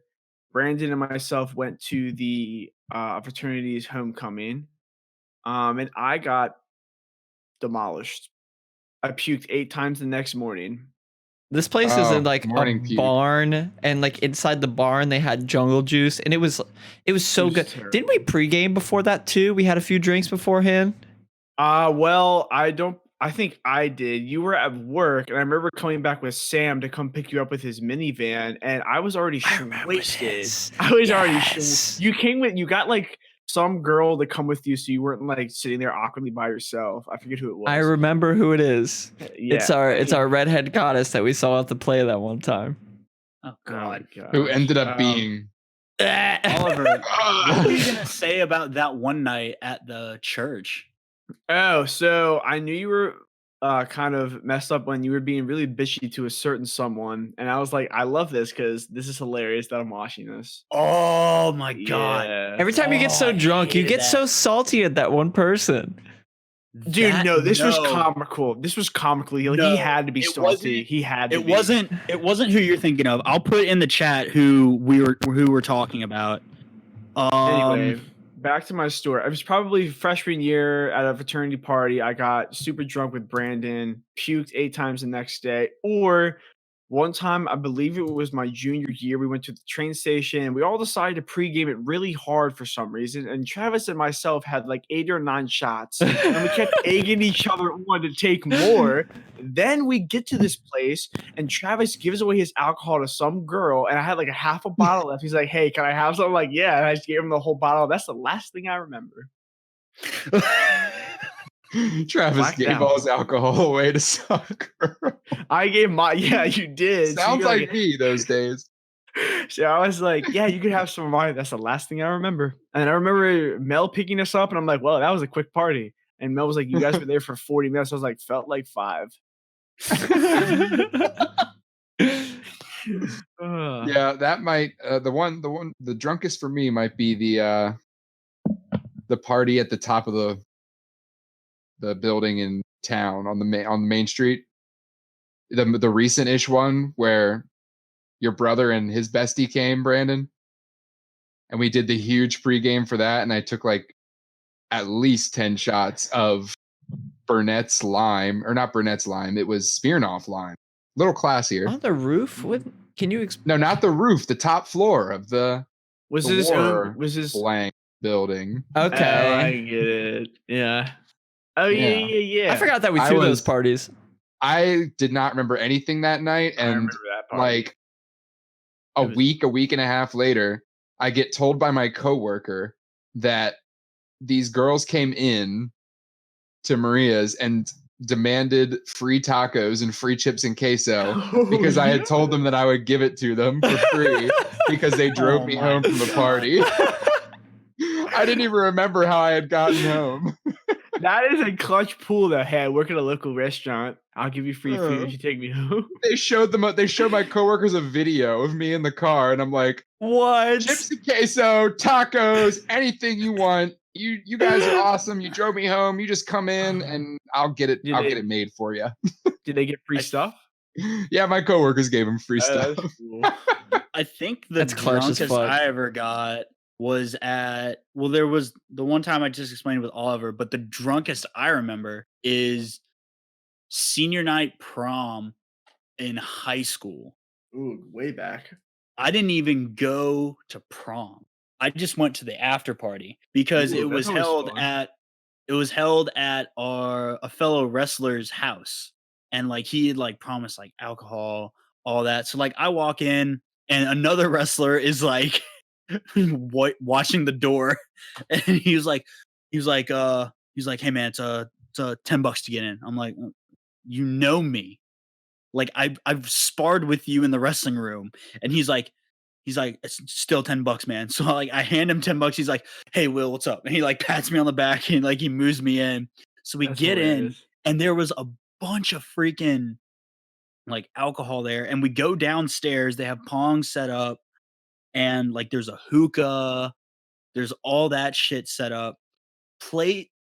Brandon and myself went to the fraternity's homecoming, and I got demolished. I puked 8 times the next morning. This place is in like a morning puke. barn, and like inside the barn they had jungle juice, and it was so good. terrible. Didn't we pregame before that too? We had a few drinks beforehand. Well, I think I did. You were at work, and I remember coming back with Sam to come pick you up with his minivan, and I was already wasted. I was already you came with you got like some girl to come with you, so you weren't like sitting there awkwardly by yourself. I forget who it was. I remember who it is. Yeah. It's our redhead goddess that we saw at the play that one time. Oh God. Who ended up being Oliver, what were you gonna say about that one night at the church? Oh, so I knew you were kind of messed up when you were being really bitchy to a certain someone, and I was like, I love this because this is hilarious that I'm watching this. Oh my God. Yeah. Every time you get so I drunk, you hated get that. so salty at that one person. Dude, That- no, this was no. comical. This was comically like No, he had to be it salty. wasn't- He had to It be. wasn't who you're thinking of. I'll put in the chat who we're talking about. Anyway, back to my story. It was probably freshman year at a fraternity party. I got super drunk with Brandon, puked 8 times the next day. Or one time, I believe it was my junior year, we went to the train station and we all decided to pregame it really hard for some reason. And Travis and myself had like 8 or 9 shots. And we kept egging each other on to take more. Then we get to this place and Travis gives away his alcohol to some girl. And I had like a half a bottle left. He's like, hey, can I have some? I'm like, yeah. And I just gave him the whole bottle. That's the last thing I remember. Travis Blacked gave out. all his alcohol away to soccer. I gave yeah, you did. So Sounds you're like me those days. So I was like, yeah, you could have some of mine. That's the last thing I remember. And I remember Mel picking us up, and I'm like, well, that was a quick party. And Mel was like, you guys were there for 40 minutes. I was like, felt like 5. Yeah, that might the drunkest for me might be the party at the top of the building in town on the main street. The recent-ish one where your brother and his bestie came, Brandon, and we did the huge pregame for that, and I took like at least 10 shots of Burnett's lime, or not Burnett's lime, it was Smirnoff lime. A little classier. On the roof? What? Can you No, not the roof, the top floor of the was the this war was this blank building. Okay. Oh, I get it. Yeah. Oh yeah. I forgot that we I threw those was- parties. I did not remember anything that night, I and remember that part. like a week and a half later, I get told by my coworker that these girls came in to Maria's and demanded free tacos and free chips and queso because I had told them that I would give it to them for free because they drove me my home from the God. party. I didn't even remember how I had gotten home. That is a clutch pool though. Hey, I work at a local restaurant. I'll give you free food if you take me home. They showed my coworkers a video of me in the car, and I'm like, What? chips and queso, tacos, anything you want. You guys are awesome. You drove me home. You just come in and I'll get it. Did I'll they- get it made for you. Did they get free stuff? Yeah, my coworkers gave him free stuff. That's cool. I think the That's clutch as drunkest fuck. I ever got was there was the one time I just explained with Oliver, but the drunkest I remember is senior night prom in high school. Ooh, way back. I didn't even go to prom. I just went to the after party because Ooh, it was that's always held at a fellow wrestler's house, and like he had like promised like alcohol, all that. So like I walk in and another wrestler is like watching the door, and he was like, hey man, it's $10 to get in. I'm like, you know me, like I've sparred with you in the wrestling room, and he's like, it's still $10, man. So like I hand him $10. He's like, hey Will, what's up? And he like pats me on the back and like he moves me in. So we That's get in, hilarious. and there was a bunch of freaking like alcohol there, and we go downstairs. They have pong set up, and like there's a hookah, there's all that shit set up.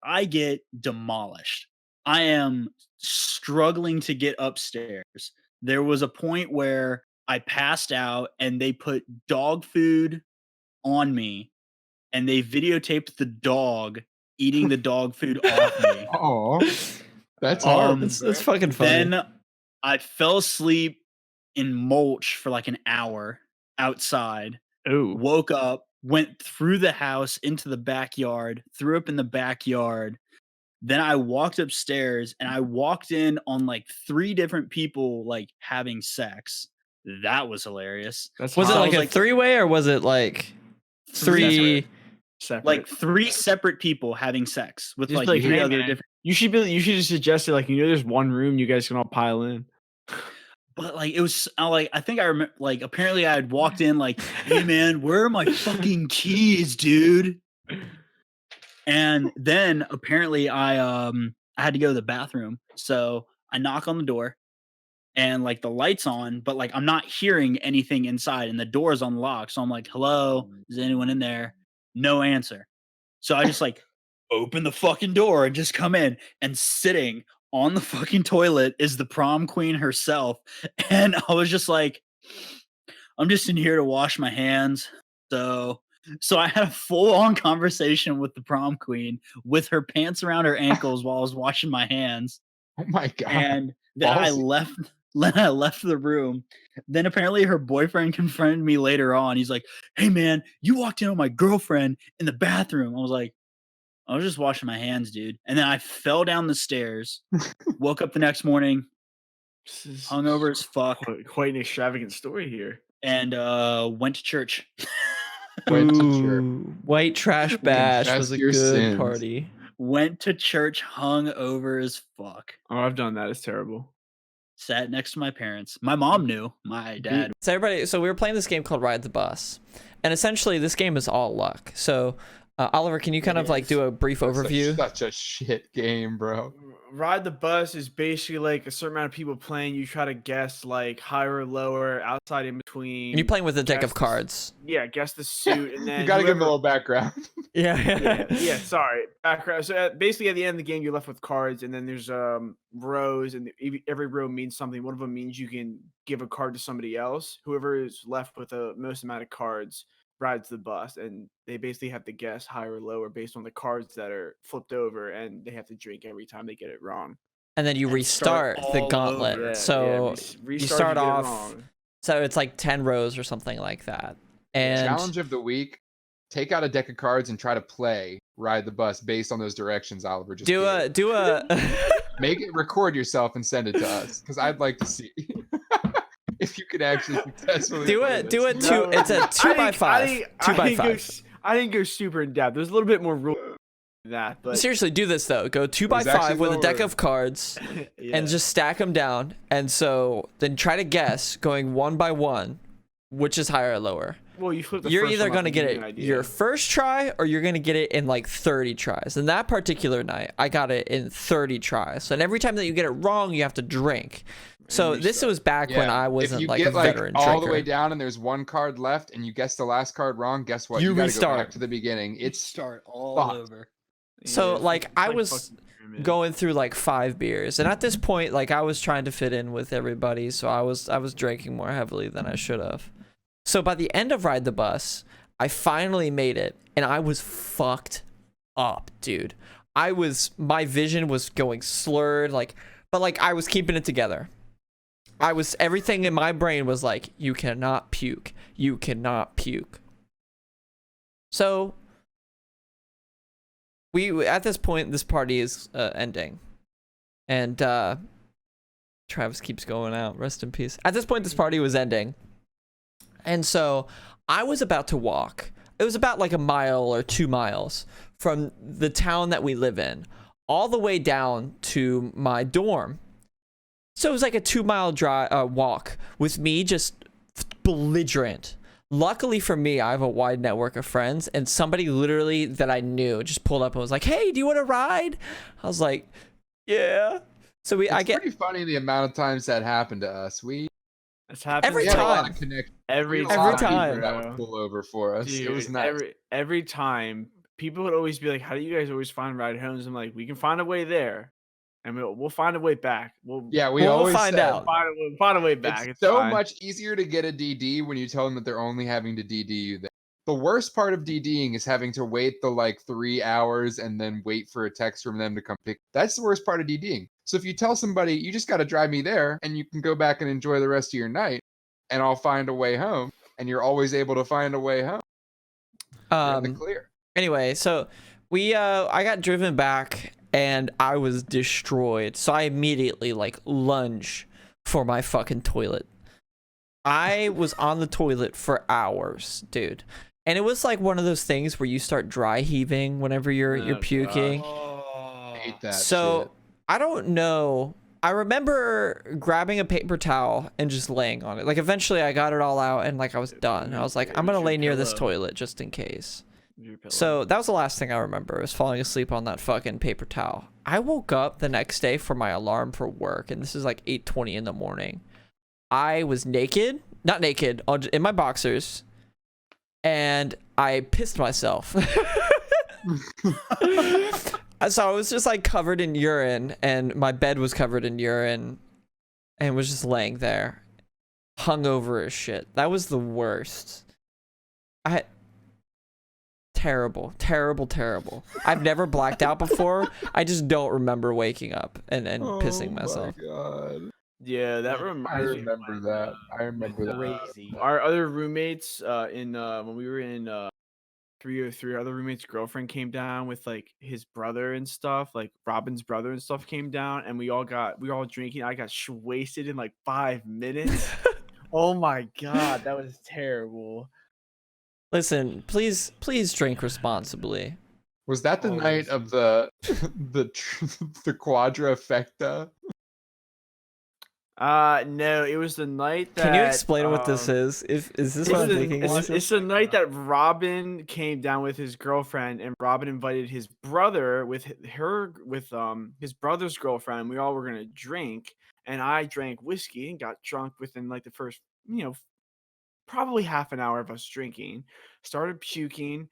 I get demolished. I am struggling to get upstairs. There was a point where I passed out, and they put dog food on me, and they videotaped the dog eating the dog food off me. Oh, that's horrible. That's fucking funny. Then I fell asleep in mulch for like an hour outside. Ooh. Woke up, went through the house into the backyard, threw up in the backyard. Then I walked upstairs and I walked in on like 3 different people like having sex. That was hilarious. That's Was it hot. like a 3-way or was it like 3? Separate. Like 3 separate people having sex with Just like be like, 3 "Hey, other man." different. You should just suggest it, like, there's one room you guys can all pile in. But like it was like I think I remember like apparently I had walked in like, hey man, where are my fucking keys, dude? And then apparently I had to go to the bathroom. So I knock on the door and like the light's on, but like I'm not hearing anything inside and the door is unlocked. So I'm like, hello, is anyone in there? No answer. So I just like open the fucking door and just come in, and sitting on the fucking toilet is the prom queen herself. And I was just like, I'm just in here to wash my hands. So I had a full-on conversation with the prom queen with her pants around her ankles while I was washing my hands. Oh my god. And then I left the room. Then apparently her boyfriend confronted me later on. He's like, "Hey man, you walked in on my girlfriend in the bathroom." I was like, I was just washing my hands, dude. And then I fell down the stairs, woke up the next morning, This is hungover as fuck, quite an extravagant story here. and went to church. Went to church. Ooh, White Trash Bash Confess was a your good sins. party. Went to church hungover as fuck. Oh, I've done that. It's terrible. Sat next to my parents. My mom knew. My dad. So we were playing this game called Ride the Bus, and essentially this game is all luck. So Oliver, can you kind of like do a brief overview? Such a shit game, bro. Ride the Bus is basically like a certain amount of people playing. You try to guess like higher or lower, outside, in between. And you're playing with a deck Guess of cards. Yeah, guess the suit, and then You gotta give him a whoever- little background. yeah, sorry. Background. So basically, at the end of the game, you're left with cards, and then there's rows, and every row means something. One of them means you can give a card to somebody else. Whoever is left with the most amount of cards rides the bus, and they basically have to guess higher or lower based on the cards that are flipped over, and they have to drink every time they get it wrong. And then you And restart start the all gauntlet. over. So restart you start if get it off. wrong. So it's like 10 rows or something like that. And Challenge of the week: take out a deck of cards and try to play Ride the Bus based on those directions Oliver just do gave. a Make it, record yourself and send it to us because I'd like to see if you could actually successfully do play it this. two. It's a 2x5. 2x5. I didn't go super in depth. There's a little bit more rule than that, but Seriously, do this though. Go was 2x5 actually with a deck lower. of cards yeah. and just stack them down. And so then try to guess going one by one, which is higher or lower. Well, you flip the You're first either one going to up get and give you an it idea. your first try or you're going to get it in like 30 tries. And that particular night, I got it in 30 tries. And every time that you get it wrong, you have to drink. So this was back when I if wasn't you like a get veteran all drinker. the way down and there's one card left and you guess the last card wrong, guess what? You gotta restart. go back to the beginning. It's Start all fucked. over. So, it's like, I like was fucking pyramid. going through like 5 beers, and at this point, like, I was trying to fit in with everybody, so I was drinking more heavily than I should have. So by the end of Ride the Bus, I finally made it, and I was fucked up, dude. My vision was going slurred, but I was keeping it together. Everything in my brain was like, you cannot puke, you cannot puke. So we at this point, this party is ending, and Travis keeps going out. Rest in peace. At this point, this party was ending, and so I was about to walk. It was about like a mile or 2 miles from the town that we live in, all the way down to my dorm. So it was like a 2-mile walk with me just belligerent. Luckily for me, I have a wide network of friends, and somebody literally that I knew just pulled up and was like, "Hey, do you want to ride?" I was like, "Yeah." So it's pretty funny the amount of times that happened to us. It's happened Every We had a lot time. of connections. every We had a lot of time. people that bro. would pull over for us. Dude, it was nice. every time people would always be like, "How do you guys always find ride homes?" I'm like, "We can find a way there." and we'll find a way back. Yeah, we We'll always find said out. We'll find a way back. it's It's so fine. much easier to get a DD when you tell them that they're only having to DD you there. The worst part of DDing is having to wait the like 3 hours and then wait for a text from them to come pick. That's the worst part of DDing. So if you tell somebody you just got to drive me there and you can go back and enjoy the rest of your night, and I'll find a way home, and you're always able to find a way home. You're in the clear. Anyway, so I got driven back and I was destroyed. So I immediately like lunge for my fucking toilet. I was on the toilet for hours, dude. And it was like one of those things where you start dry heaving whenever you're puking. I hate that So shit. I don't know. I remember grabbing a paper towel and just laying on it. Like eventually I got it all out and like I was done. I was like, I'm gonna lay near this toilet just in case. So that was the last thing I remember, was falling asleep on that fucking paper towel. I woke up the next day for my alarm for work, and this is like 8:20 in the morning. I was naked, not naked, in my boxers, and I pissed myself. So I was just like covered in urine, and my bed was covered in urine, and was just laying there, hungover as shit. That was the worst. Terrible. I've never blacked out before. I just don't remember waking up and pissing myself. Oh my God. Yeah, that I reminds me. remember that. I remember that. Crazy. Our other roommates in when we were in 303, our other roommate's girlfriend came down with like his brother and stuff, like Robin's brother and stuff came down, and we all drinking. I got wasted in like 5 minutes. Oh my God, that was terrible. Listen, please drink responsibly. Was that the night of the Quadrafecta? No, it was the night that. Can you explain what this is? Is this what I'm thinking? It's the night that Robin came down with his girlfriend, and Robin invited his brother with his brother's girlfriend. We all were gonna drink, and I drank whiskey and got drunk within like the first, probably half an hour of us drinking. Started puking.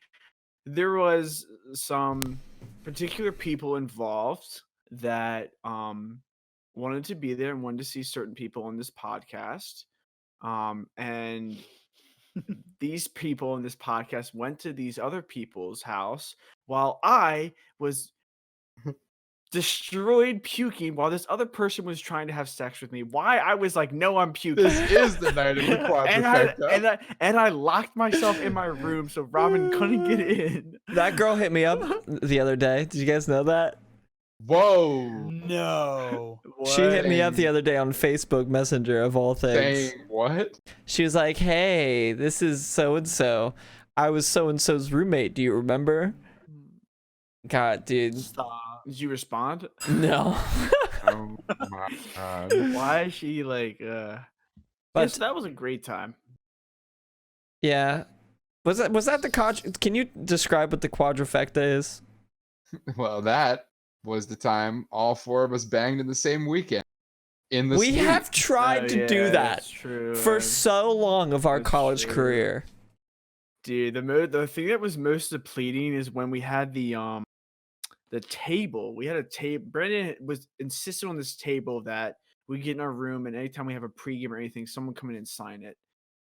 There was some particular people involved that wanted to be there and wanted to see certain people on this podcast. And these people in this podcast went to these other people's house while I was destroyed puking while this other person was trying to have sex with me. Why? I was like, no, I'm puking. This is the night of the Quadrafecta. and I locked myself in my room so Robin couldn't get in. That girl hit me up the other day. Did you guys know that? Whoa. No. She hit me up the other day on Facebook Messenger, of all things. Saying what? She was like, hey, this is so-and-so. I was so-and-so's roommate. Do you remember? God, dude. Stop. Did you respond? No. Oh my God. Why is she like But yes, that was a great time. yeah. Was that the can you describe what the Quadrafecta is? Well, that was the time all four of us banged in the same weekend. In the We suite. have tried to do that That's true. for so long of our That's college true. career. Dude, the thing that was most depleting is when we had the table. We had a table. Brandon was insistent on this table that we get in our room, and anytime we have a pregame or anything, someone come in and sign it.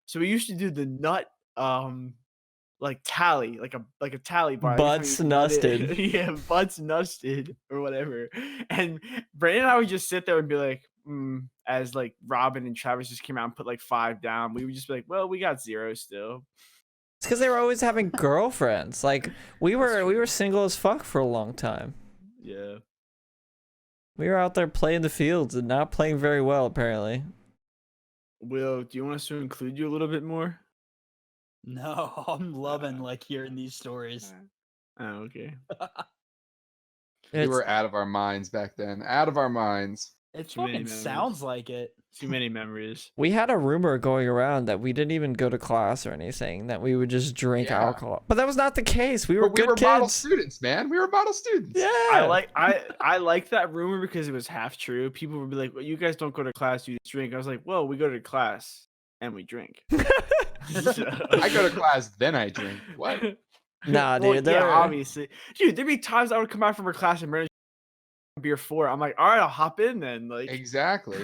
So we used to do the nut like tally, like a tally bar. Butts nusted. Yeah, butts nusted or whatever. And Brandon and I would just sit there and be like, as like Robin and Travis just came out and put like 5 down. We would just be like, well, we got 0 still. It's because they were always having girlfriends. Like we were single as fuck for a long time. Yeah. We were out there playing the fields and not playing very well, apparently. Will, do you want us to include you a little bit more? No, I'm loving like hearing these stories. Oh, okay. We were out of our minds back then. Out of our minds. It Too many fucking memories. sounds like it. Too many memories. We had a rumor going around that we didn't even go to class or anything, that we would just drink Yeah. alcohol. But that was not the case. We were But we good were model kids. students, man. We were model students. Yeah. I like that rumor because it was half true. People would be like, well, you guys don't go to class, you just drink. I was like, well, we go to class and we drink. I go to class, then I drink. What? Nah, Well, dude. yeah, there- obviously. Dude, there'd be times I would come back from her class and Brandon beer 4. I'm like, all right, I'll hop in then. Like, Exactly.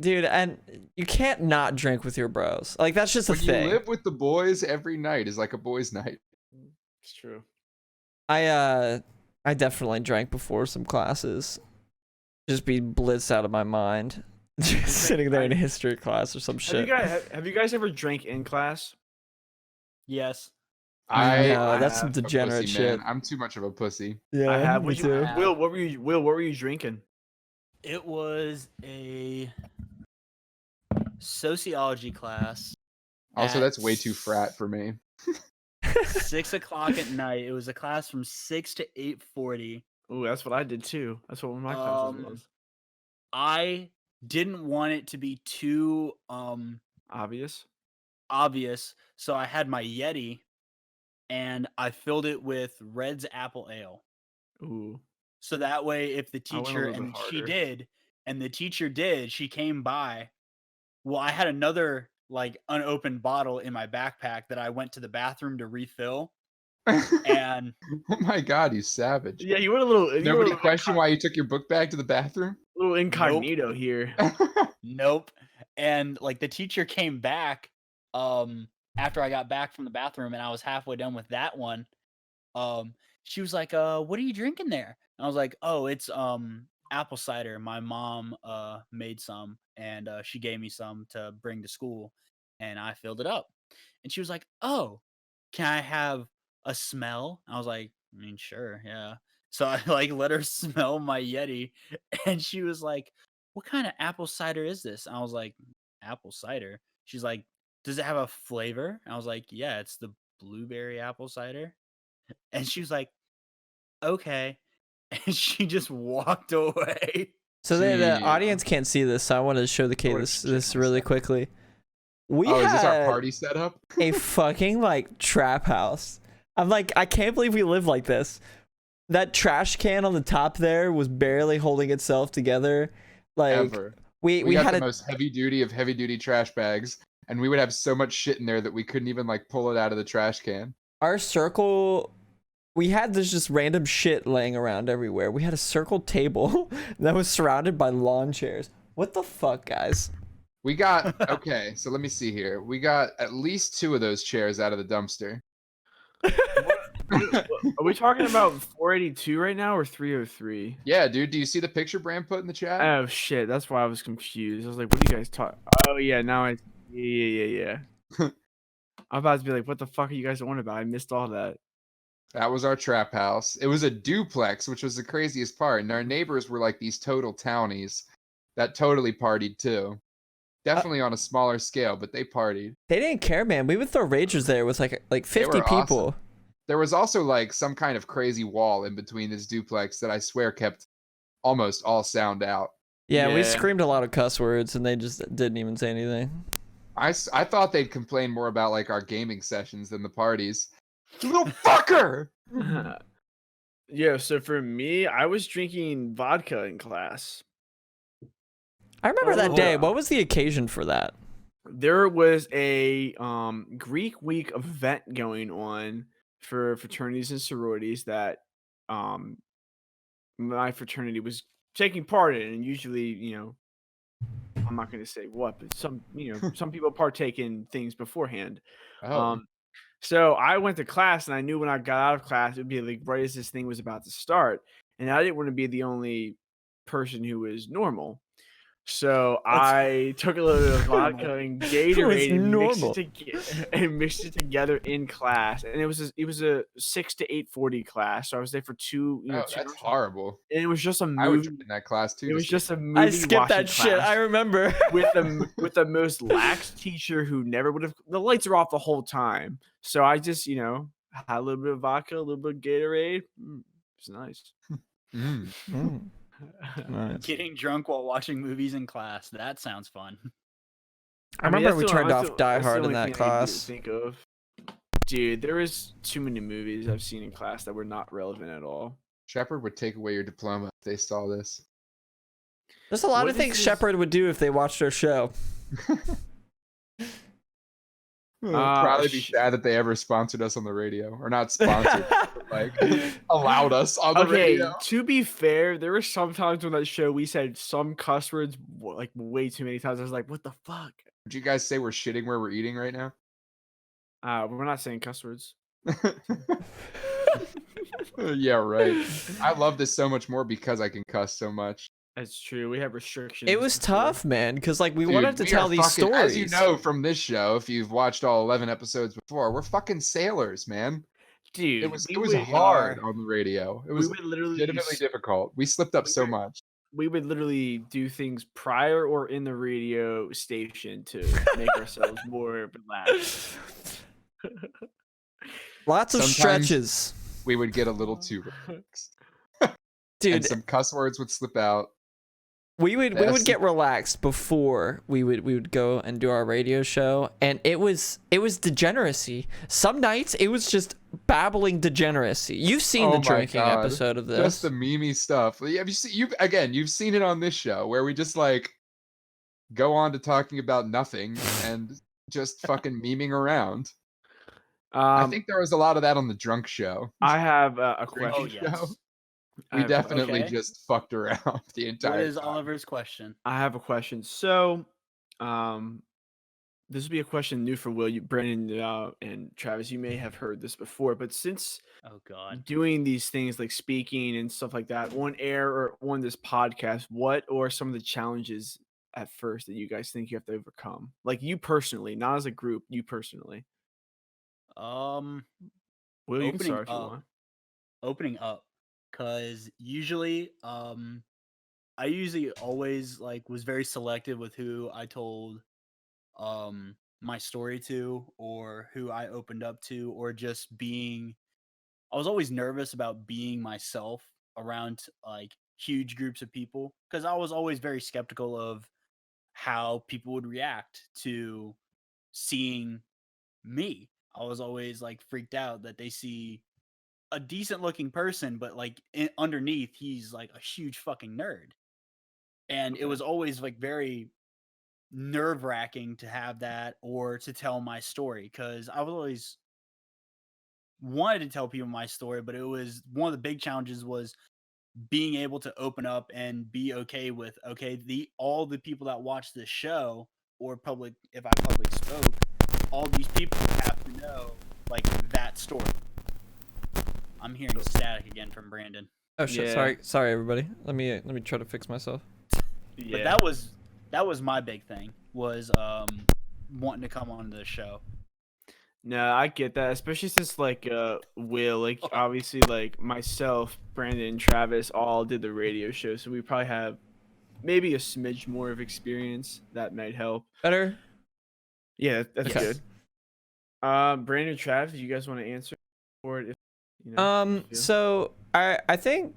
Dude, and you can't not drink with your bros. Like, that's just a When you thing. live with the boys, every night is like a boys' night. it's true. I definitely drank before some classes. Just be blitzed out of my mind. Just sitting there in a history class or some shit. Have you guys ever drank in class? Yes. That's some I'm a degenerate pussy, shit. man. I'm too much of a pussy. Yeah, I have. me too. Will, what were you drinking? It was a sociology class. Also, at that's way too frat for me. 6 o'clock at night. It was a class from 6 to 8:40. Oh, that's what I did too. That's what one of my classes was. I didn't want it to be too Obvious. so I had my Yeti and I filled it with Red's Apple Ale. Ooh. So that way, if the I went a teacher, little bit and she came by. Well, I had another like unopened bottle in my backpack that I went to the bathroom to refill. And Oh my god, you savage. Yeah, you went a little. Nobody questioned why you took your book bag to the bathroom? little incognito here. Nope. And like the teacher came back after I got back from the bathroom and I was halfway done with that one. She was like, what are you drinking there? And I was like, oh, it's apple cider. My mom made some and she gave me some to bring to school and I filled it up. And she was like, oh, can I have a smell? I was like, I mean, sure, yeah. So I like let her smell my Yeti and she was like, what kind of apple cider is this? And I was like, apple cider. She's like, does it have a flavor? And I was like, yeah, it's the blueberry apple cider. And she was like, okay. And she just walked away. So the audience can't see this, so I wanted to show the kid this really quickly. We is this our had party setup? a fucking like trap house. I'm like, I can't believe we live like this. That trash can on the top there was barely holding itself together. Like Ever. we got had the most heavy duty trash bags, and we would have so much shit in there that we couldn't even like pull it out of the trash can. Our circle. We had this just random shit laying around everywhere. We had a circle table that was surrounded by lawn chairs. What the fuck, guys? We got okay, so let me see here. We got at least 2 of those chairs out of the dumpster. Are we talking about 482 right now or 303? Yeah, dude. Do you see the picture Bram put in the chat? Oh shit, that's why I was confused. I was like, what are you guys talking? Oh yeah, now yeah. I'm about to be like, what the fuck are you guys on about? I missed all that. That was our trap house. It was a duplex, which was the craziest part. And our neighbors were like these total townies that totally partied too. Definitely on a smaller scale, but they partied. They didn't care, man. We would throw ragers there with like 50 people. Awesome. There was also like some kind of crazy wall in between this duplex that I swear kept almost all sound out. Yeah, we screamed a lot of cuss words and they just didn't even say anything. I thought they'd complain more about like our gaming sessions than the parties. You little fucker! Yeah, so for me, I was drinking vodka in class. I remember that day. What was the occasion for that? There was a Greek week event going on for fraternities and sororities that my fraternity was taking part in, and usually, I'm not going to say what, but some people partake in things beforehand. So I went to class, and I knew when I got out of class, it would be like right as this thing was about to start, and I didn't want to be the only person who was normal. So I took a little bit of vodka and Gatorade and mixed it together in class, and it was a 6 to 8:40 class. So I was there for 2. That's horrible. And it was just a movie. I was in that class too. It was just a movie. I skipped that shit. I remember with the most lax teacher who never would have. The lights are off the whole time, so I just had a little bit of vodka, a little bit of Gatorade. It's nice. Nice. Getting drunk while watching movies in class. That sounds fun. I remember we turned off Die Hard in that class. Think of. Dude, there was too many movies I've seen in class that were not relevant at all. Shepard would take away your diploma if they saw this. There's a lot of things Shepard would do if they watched our show. Probably be sad that they ever sponsored us on the radio, or not sponsored, but like allowed us on the radio. To be fair, there were some times on that show we said some cuss words like way too many times. I was like, "What the fuck?" Would you guys say we're shitting where we're eating right now? We're not saying cuss words. Yeah, right. I love this so much more because I can cuss so much. That's true. We have restrictions. It was tough, man, because like we Dude, wanted to tell these stories. As you know from this show, if you've watched all 11 episodes before, we're fucking sailors, man. Dude, it was hard on the radio. It was legitimately difficult. We slipped up so much. We would literally do things prior or in the radio station to make ourselves more relaxed. Lots of stretches. We would get a little too relaxed. Dude, and some cuss words would slip out. We would get relaxed before we would go and do our radio show, and it was degeneracy. Some nights it was just babbling degeneracy. You've seen the drinking episode of this. Just the meme stuff. Have you seen you've seen it on this show where we just like go on to talking about nothing and just fucking memeing around. I think there was a lot of that on the drunk show. I have a question. Yes. We definitely just fucked around the entire time. What is Oliver's question? I have a question. So, this would be a question new for Will, Brandon, and Travis. You may have heard this before, but since doing these things like speaking and stuff like that on air or on this podcast, what are some of the challenges at first that you guys think you have to overcome? Like you personally, not as a group, you personally. Will, you can start if you want. Opening up. Because usually, I usually always like was very selective with who I told my story to, or who I opened up to, or just being. I was always nervous about being myself around like huge groups of people, because I was always very skeptical of how people would react to seeing me. I was always like freaked out that they see a decent looking person, but like underneath he's like a huge fucking nerd. And it was always like very nerve wracking to have that or to tell my story, because I was always wanted to tell people my story, but it was one of the big challenges was being able to open up and be okay with all the people that watch this show, or if I public spoke, all these people have to know like that story. I'm hearing static again from Brandon. Oh shit! Yeah. Sorry, everybody. Let me try to fix myself. But that was my big thing, was wanting to come on the show. No, I get that, especially since like Will, like obviously like myself, Brandon, and Travis all did the radio show, so we probably have maybe a smidge more of experience that might help. Better. Yeah, that's good. Brandon, Travis, you guys want to answer for it? So I think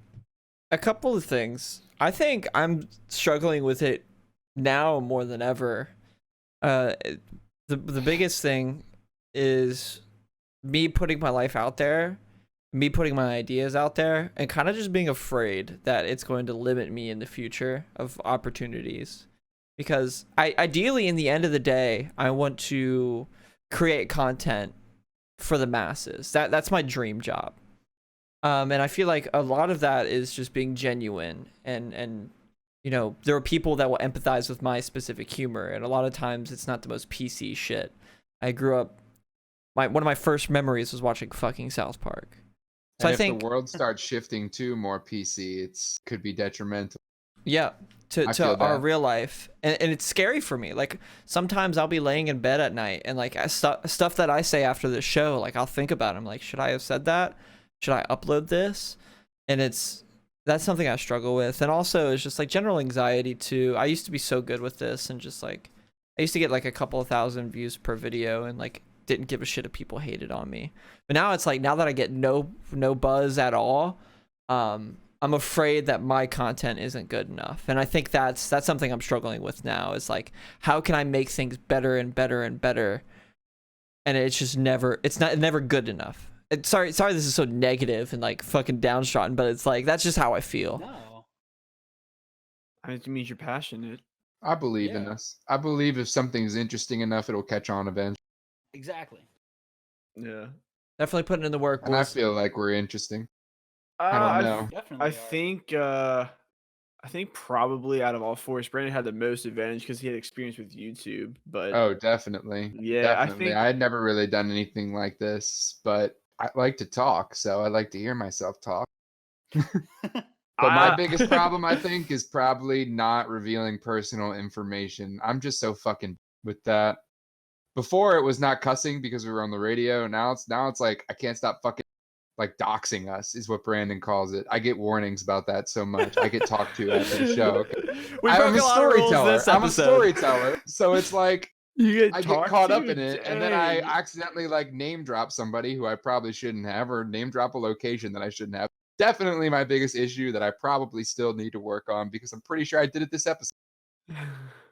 a couple of things. I think I'm struggling with it now more than ever. The biggest thing is me putting my life out there, me putting my ideas out there, and kind of just being afraid that it's going to limit me in the future of opportunities. Because ideally, in the end of the day, I want to create content for the masses. That's my dream job. And I feel like a lot of that is just being genuine, and you know, there are people that will empathize with my specific humor, and a lot of times it's not the most PC shit. I grew up, one of my first memories was watching fucking South Park. So and I think the world starts shifting to more PC, could be detrimental. Yeah, to our real life, and it's scary for me. Like sometimes I'll be laying in bed at night, and like stuff that I say after the show, like I'll think about it. I'm like, should I have said that? Should I upload this? And that's something I struggle with. And also it's just like general anxiety too. I used to be so good with this, and just like I used to get like a couple of thousand views per video, and like didn't give a shit if people hated on me. But now it's like, now that I get no buzz at all, I'm afraid that my content isn't good enough. And I think that's something I'm struggling with now, is like, how can I make things better and better and better? And it's never good enough. Sorry, this is so negative and like fucking downtrodden, but it's like, that's just how I feel. No. It means you're passionate. I believe in us. I believe if something's interesting enough, it'll catch on eventually. Exactly. Yeah. Definitely putting in the work, And I boys. feel like we're interesting. I don't know. Definitely. I think probably out of all four, Brandon had the most advantage because he had experience with YouTube. But Oh, definitely. yeah, I Definitely. think I had never really done anything like this, but I like to talk, so I like to hear myself talk. But my biggest problem, I think, is probably not revealing personal information. I'm just so fucking with that. Before it was not cussing because we were on the radio. Now it's like I can't stop fucking like doxing us is what Brandon calls it. I get warnings about that so much. I get talked to after the show. We I'm broke a a lot of rules storyteller. this I'm a episode. storyteller. So it's like you I get caught up in it, and then I accidentally like name drop somebody who I probably shouldn't have, or name drop a location that I shouldn't have. Definitely my biggest issue that I probably still need to work on because I'm pretty sure I did it this episode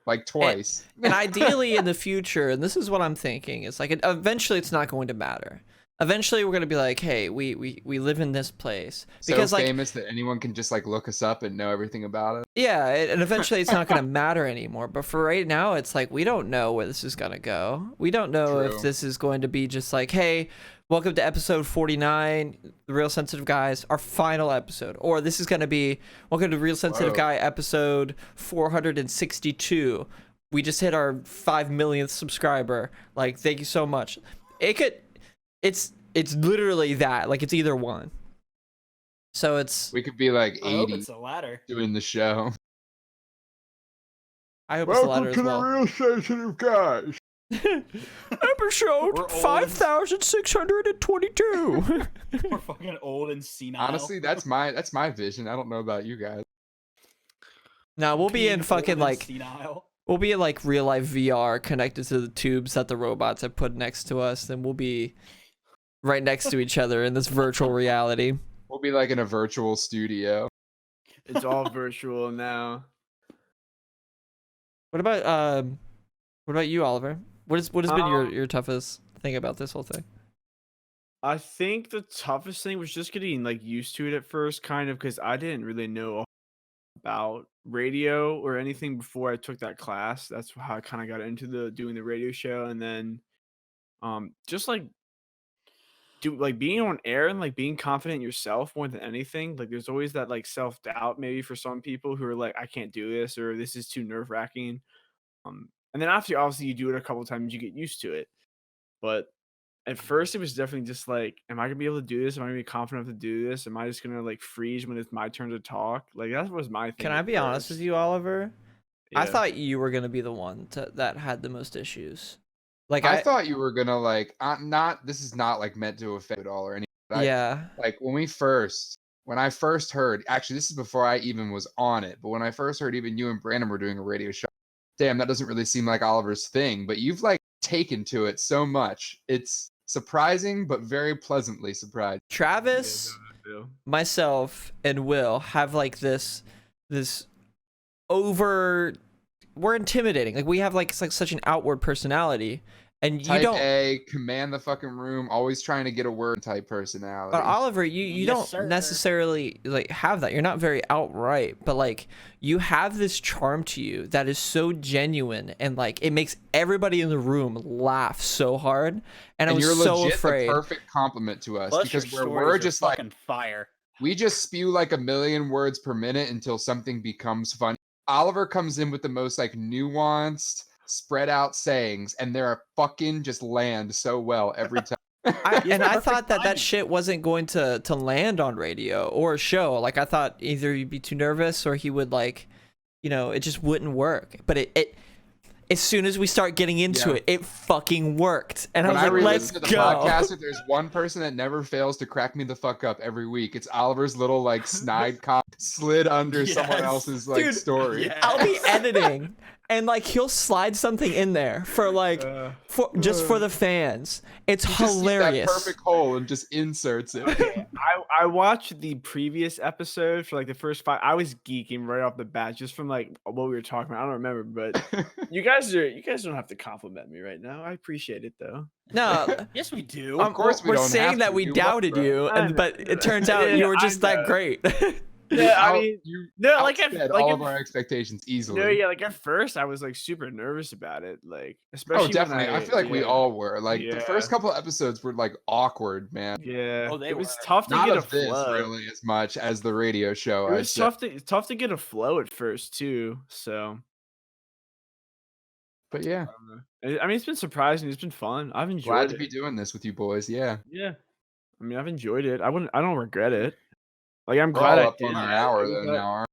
like twice. And ideally in the future, and this is what I'm thinking, is like eventually it's not going to matter. Eventually we're going to be like, hey, we live in this place because so like famous that anyone can just like look us up and know everything about it. yeah, and eventually it's not going to matter anymore. But for right now, it's like we don't know where this is going to go. We don't know if True. this is going to be just like, hey, welcome to episode 49, The Real Sensitive Guys, our final episode. Or this is going to be, welcome to Real Sensitive Guy episode 462. We just hit our 5 millionth subscriber. Like, thank you so much. It's literally that. Like, it's either one. So it's... We could be like I hope 80 it's the latter. doing the show. I hope it's the latter as well. Real Sensitive Guys. Episode 5622. We're fucking old and senile. Honestly, that's my vision. I don't know about you guys. Now we'll be in fucking like senile. we'll be in like real life VR connected to the tubes that the robots have put next to us, and we'll be right next to each other in this virtual reality. We'll be like in a virtual studio. it's all virtual now. What about you, Oliver? What has been your toughest thing about this whole thing? I think the toughest thing was just getting like used to it at first, kind of, because I didn't really know about radio or anything before I took that class. That's how I kind of got into doing the radio show, and then just like being on air and like being confident in yourself more than anything. Like there's always that like self-doubt maybe for some people who are like, I can't do this, or this is too nerve-wracking. And then after obviously you do it a couple times, you get used to it. But at first it was definitely just like, am I gonna be able to do this? Am I gonna be confident enough to do this? Am I just gonna like freeze when it's my turn to talk? Like that was my thing. Can I at be honest with first. you, Oliver? I Yeah. thought you were gonna be the one that had the most issues. Like I thought you were gonna like not. This is not like meant to offend at all or anything. yeah. Like when I first heard. Actually, this is before I even was on it. But when I first heard, even you and Brandon were doing a radio show. Damn, that doesn't really seem like Oliver's thing. But you've like taken to it so much. It's surprising, but very pleasantly surprised. Travis, myself, and Will have like this over. We're intimidating. Like we have like it's like such an outward personality, and Type you don't. A, command the fucking room, always trying to get a word type personality. But Oliver, you Yes, don't sir. necessarily like have that. You're not very outright, but like you have this charm to you that is so genuine, and like it makes everybody in the room laugh so hard. And I was you're so legit afraid. the perfect compliment to us Plus because your we're stories are just like fucking fire. we just spew like a million words per minute until something becomes funny. Oliver comes in with the most like nuanced, spread out sayings, and they're fucking just land so well every time. I thought that timing. shit wasn't going to land on radio or a show. Like I thought either you'd be too nervous or he would like, you know, it just wouldn't work. But it as soon as we start getting into it, it fucking worked. And When I was like, let's to the go. podcast, if there's one person that never fails to crack me the fuck up every week, it's Oliver's little like snide cop slid under someone Yes. else's like Dude, story. yes. I'll be editing and like he'll slide something in there for like just for the fans. It's Just see hilarious. that perfect hole and just inserts it. I watched the previous episode for like the first 5. I was geeking right off the bat just from like what we were talking about. I don't remember, but you guys don't have to compliment me right now. I appreciate it though. No, Yes, we do. Of course we we're don't have saying to. that we Do what, doubted bro? you, I know. but it turns out Yeah, you were I just that know. great. Yeah, I Out- mean, you no, like outsped like all at of our expectations easily. no, yeah, like at first I was like super nervous about it, like Oh, especially when definitely. I feel like we yeah, all were. Like the first yeah, couple episodes were like awkward, man. yeah. Oh, they It was were. tough to Not get a of this flow. really as much as the radio show, It I'd was say. tough to get a flow at first too. So But yeah, I don't know. I mean, it's been surprising. It's been fun. I've glad enjoyed to it. be doing this with you boys. Yeah. Yeah, I mean, I've enjoyed it. I don't regret it. Like I'm We're glad all I up did on an that. hour though now, aren't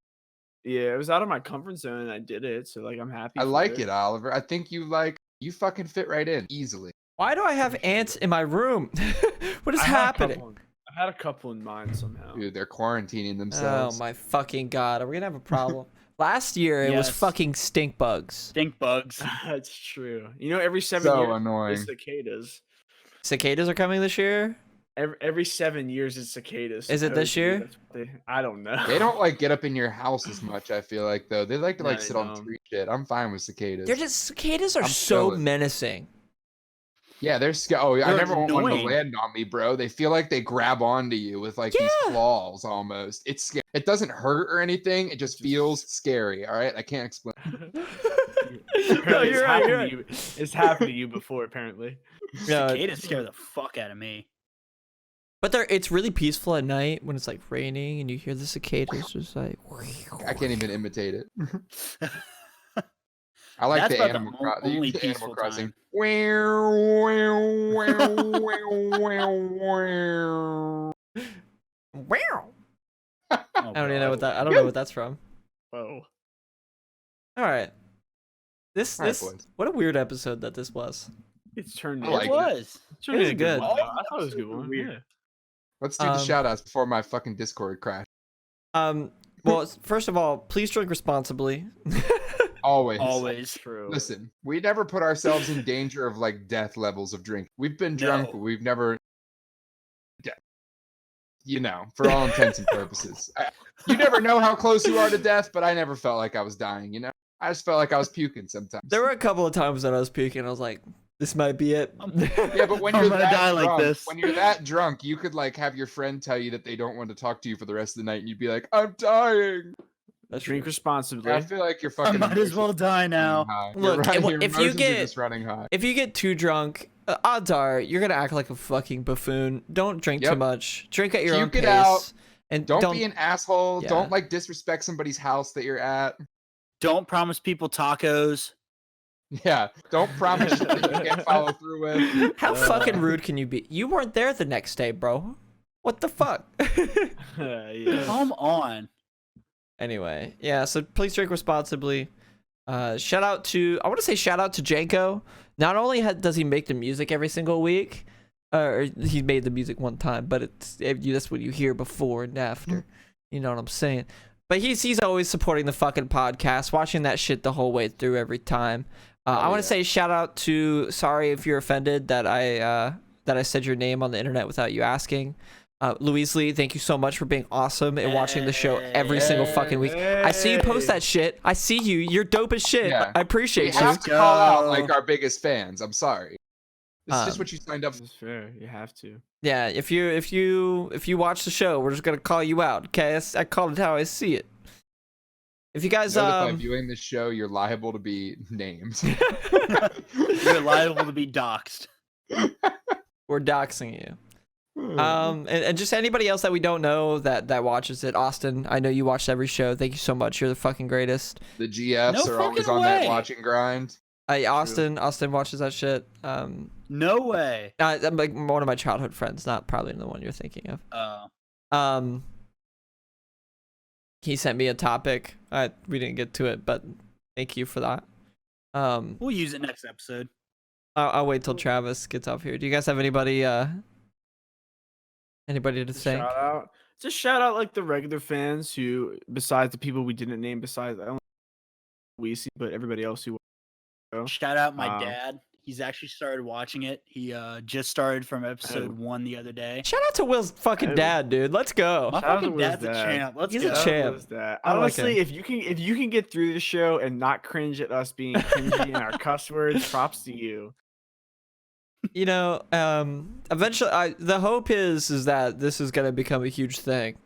Yeah, it was out of my comfort zone and I did it. So like I'm happy I for like it. it, Oliver. I think you fucking fit right in easily. Why do I have Appreciate ants it. in my room? What is I had a happening? couple. I had a couple in mind somehow. Dude, they're quarantining Oh themselves. my fucking god, are we gonna have a problem? Last year it was Yes. fucking stink bugs. Stink bugs. That's true. You know, every 7 So years annoying. it's cicadas. Cicadas are coming this year? Every 7 years it's cicadas. Is it I this always believe year? that's what I don't know. They don't like get up in your house as much, I feel like though. They like to No, like they sit on don't. tree shit. I'm fine with cicadas. They're just cicadas are I'm so chilling. menacing. Yeah, they're I They're never want one to annoying. land on me, bro. They feel like they grab onto you with like these Yeah. claws almost. It's scary. It doesn't hurt or anything. It just feels scary. All right, I can't explain. No, Apparently you're right, you're happened to you. It's happened to you before, apparently. No, Cicadas scare the fuck out of me. but it's really peaceful at night when it's like raining and you hear the cicadas just like. I can't even imitate it. I like That's the about the only the peaceful Animal Crossing. time. Wow. Oh, I don't even know what that. I don't Good. know what that's from. Whoa. All right. This All right, this boys. what a weird episode that this was. It's turned I in. like It it. was. It's turned It was in a good. one, though. I thought it was a good one. Weird. Yeah. Let's do the Um, shout outs before my fucking Discord crashed. Well, first of all, please drink responsibly. Always. Always. True. Listen, we never put ourselves in danger of like death levels of drink. We've been drunk, No. but we've never, you know, for all intents and purposes. You never know how close you are to death, but I never felt like I was dying, you know? I just felt like I was puking sometimes. There were a couple of times that I was puking. I was like, "This might be it." Yeah, but when I'm you're gonna that die like drunk, this. when you're that drunk, you could like have your friend tell you that they don't want to talk to you for the rest of the night, and you'd be like, "I'm dying." That's Drink true. responsibly. I feel like you're I fucking. might as well die now. High. Look, You're if your you emotions are get- just running high. If you get too drunk, odds are you're gonna act like a fucking buffoon. Don't drink too Yep. much. Drink at your own Puke pace. it out. And Don't be an asshole. Yeah. Don't like disrespect somebody's house that you're at. Don't promise people tacos. Yeah, don't promise shit that you can't follow through with. How fucking rude can you be? You weren't there the next day, bro. What the fuck? Yeah. Come on. Anyway, yeah. So please drink responsibly. Shout out to Janko. Not only does he make the music every single week, or he made the music one time, but that's what you hear before and after. You know what I'm saying? But he's always supporting the fucking podcast, watching that shit the whole way through every time. I want to say shout out to, sorry if you're offended that I said your name on the internet without you asking. Louise Lee, thank you so much for being awesome and watching the show every single fucking week. I see you post that shit. I see you. You're dope as shit. Yeah. I We appreciate you. have to call out go. like our biggest fans. I'm sorry. This is just Um, what you signed up for. That's fair. You have to. Yeah, if you watch the show, we're just gonna call you out. Okay, I called it how I see it. If you guys Know that by viewing this show, you're liable to be named. You're liable to be doxxed. we're doxing you. And just anybody else that we don't know that watches it. Austin, I know you watch every show. Thank you so much. You're the fucking greatest. The GFs No are always fucking on that way. watching grind. Austin watches that shit. No way. I'm like one of my childhood friends, not probably the one you're thinking of. He sent me a topic. We didn't get to it, but thank you for that. We'll use it next episode. I'll wait till Travis gets off here. Do you guys have anybody to thank? Shout out. Just shout out like the regular fans who, besides the people we didn't name, besides I don't we see, but everybody else who. Shout out my Wow. dad. He's actually started watching it. He just started from episode 1 the other day. Shout out to Will's fucking Oh. dad, dude. Let's go. My Shout out to fucking Will's dad's a dad. champ. Let's He's go. a champ. I like Honestly, it. if you can get through the show and not cringe at us being cringy and our cuss words, props to you. You know, eventually, the hope is that this is gonna become a huge thing.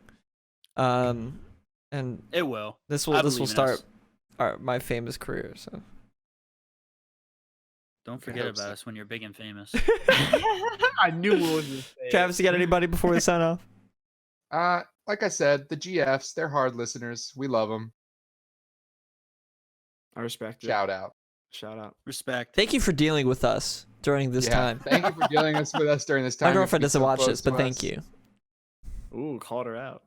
And It will. this I will believe in start us. my famous career. So Don't forget hope about so. us when you're big and famous. I knew Will was gonna say it. Travis, you got anybody before we sign off? Like I said, the GFs, they're hard listeners. We love them. I respect it. Shout out. Shout out. Respect. Thank you for dealing with us during this time. Thank you for dealing with us during this time. My girlfriend You've doesn't been so watch close this, but to thank us. you. Ooh, called her out.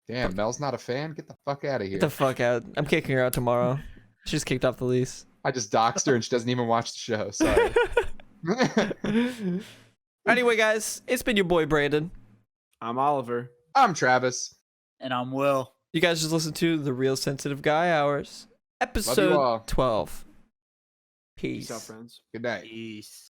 Damn, Mel's not a fan. Get the fuck out of here. Get the fuck out. I'm kicking her out tomorrow. She's kicked off the lease. I just doxed her and she doesn't even watch the show. Sorry. Anyway, guys, it's been your boy Brandon. I'm Oliver. I'm Travis. And I'm Will. You guys just listened to the Real Sensitive Guy Hours, all. episode 12. Peace. Peace out, friends. Good night. Peace.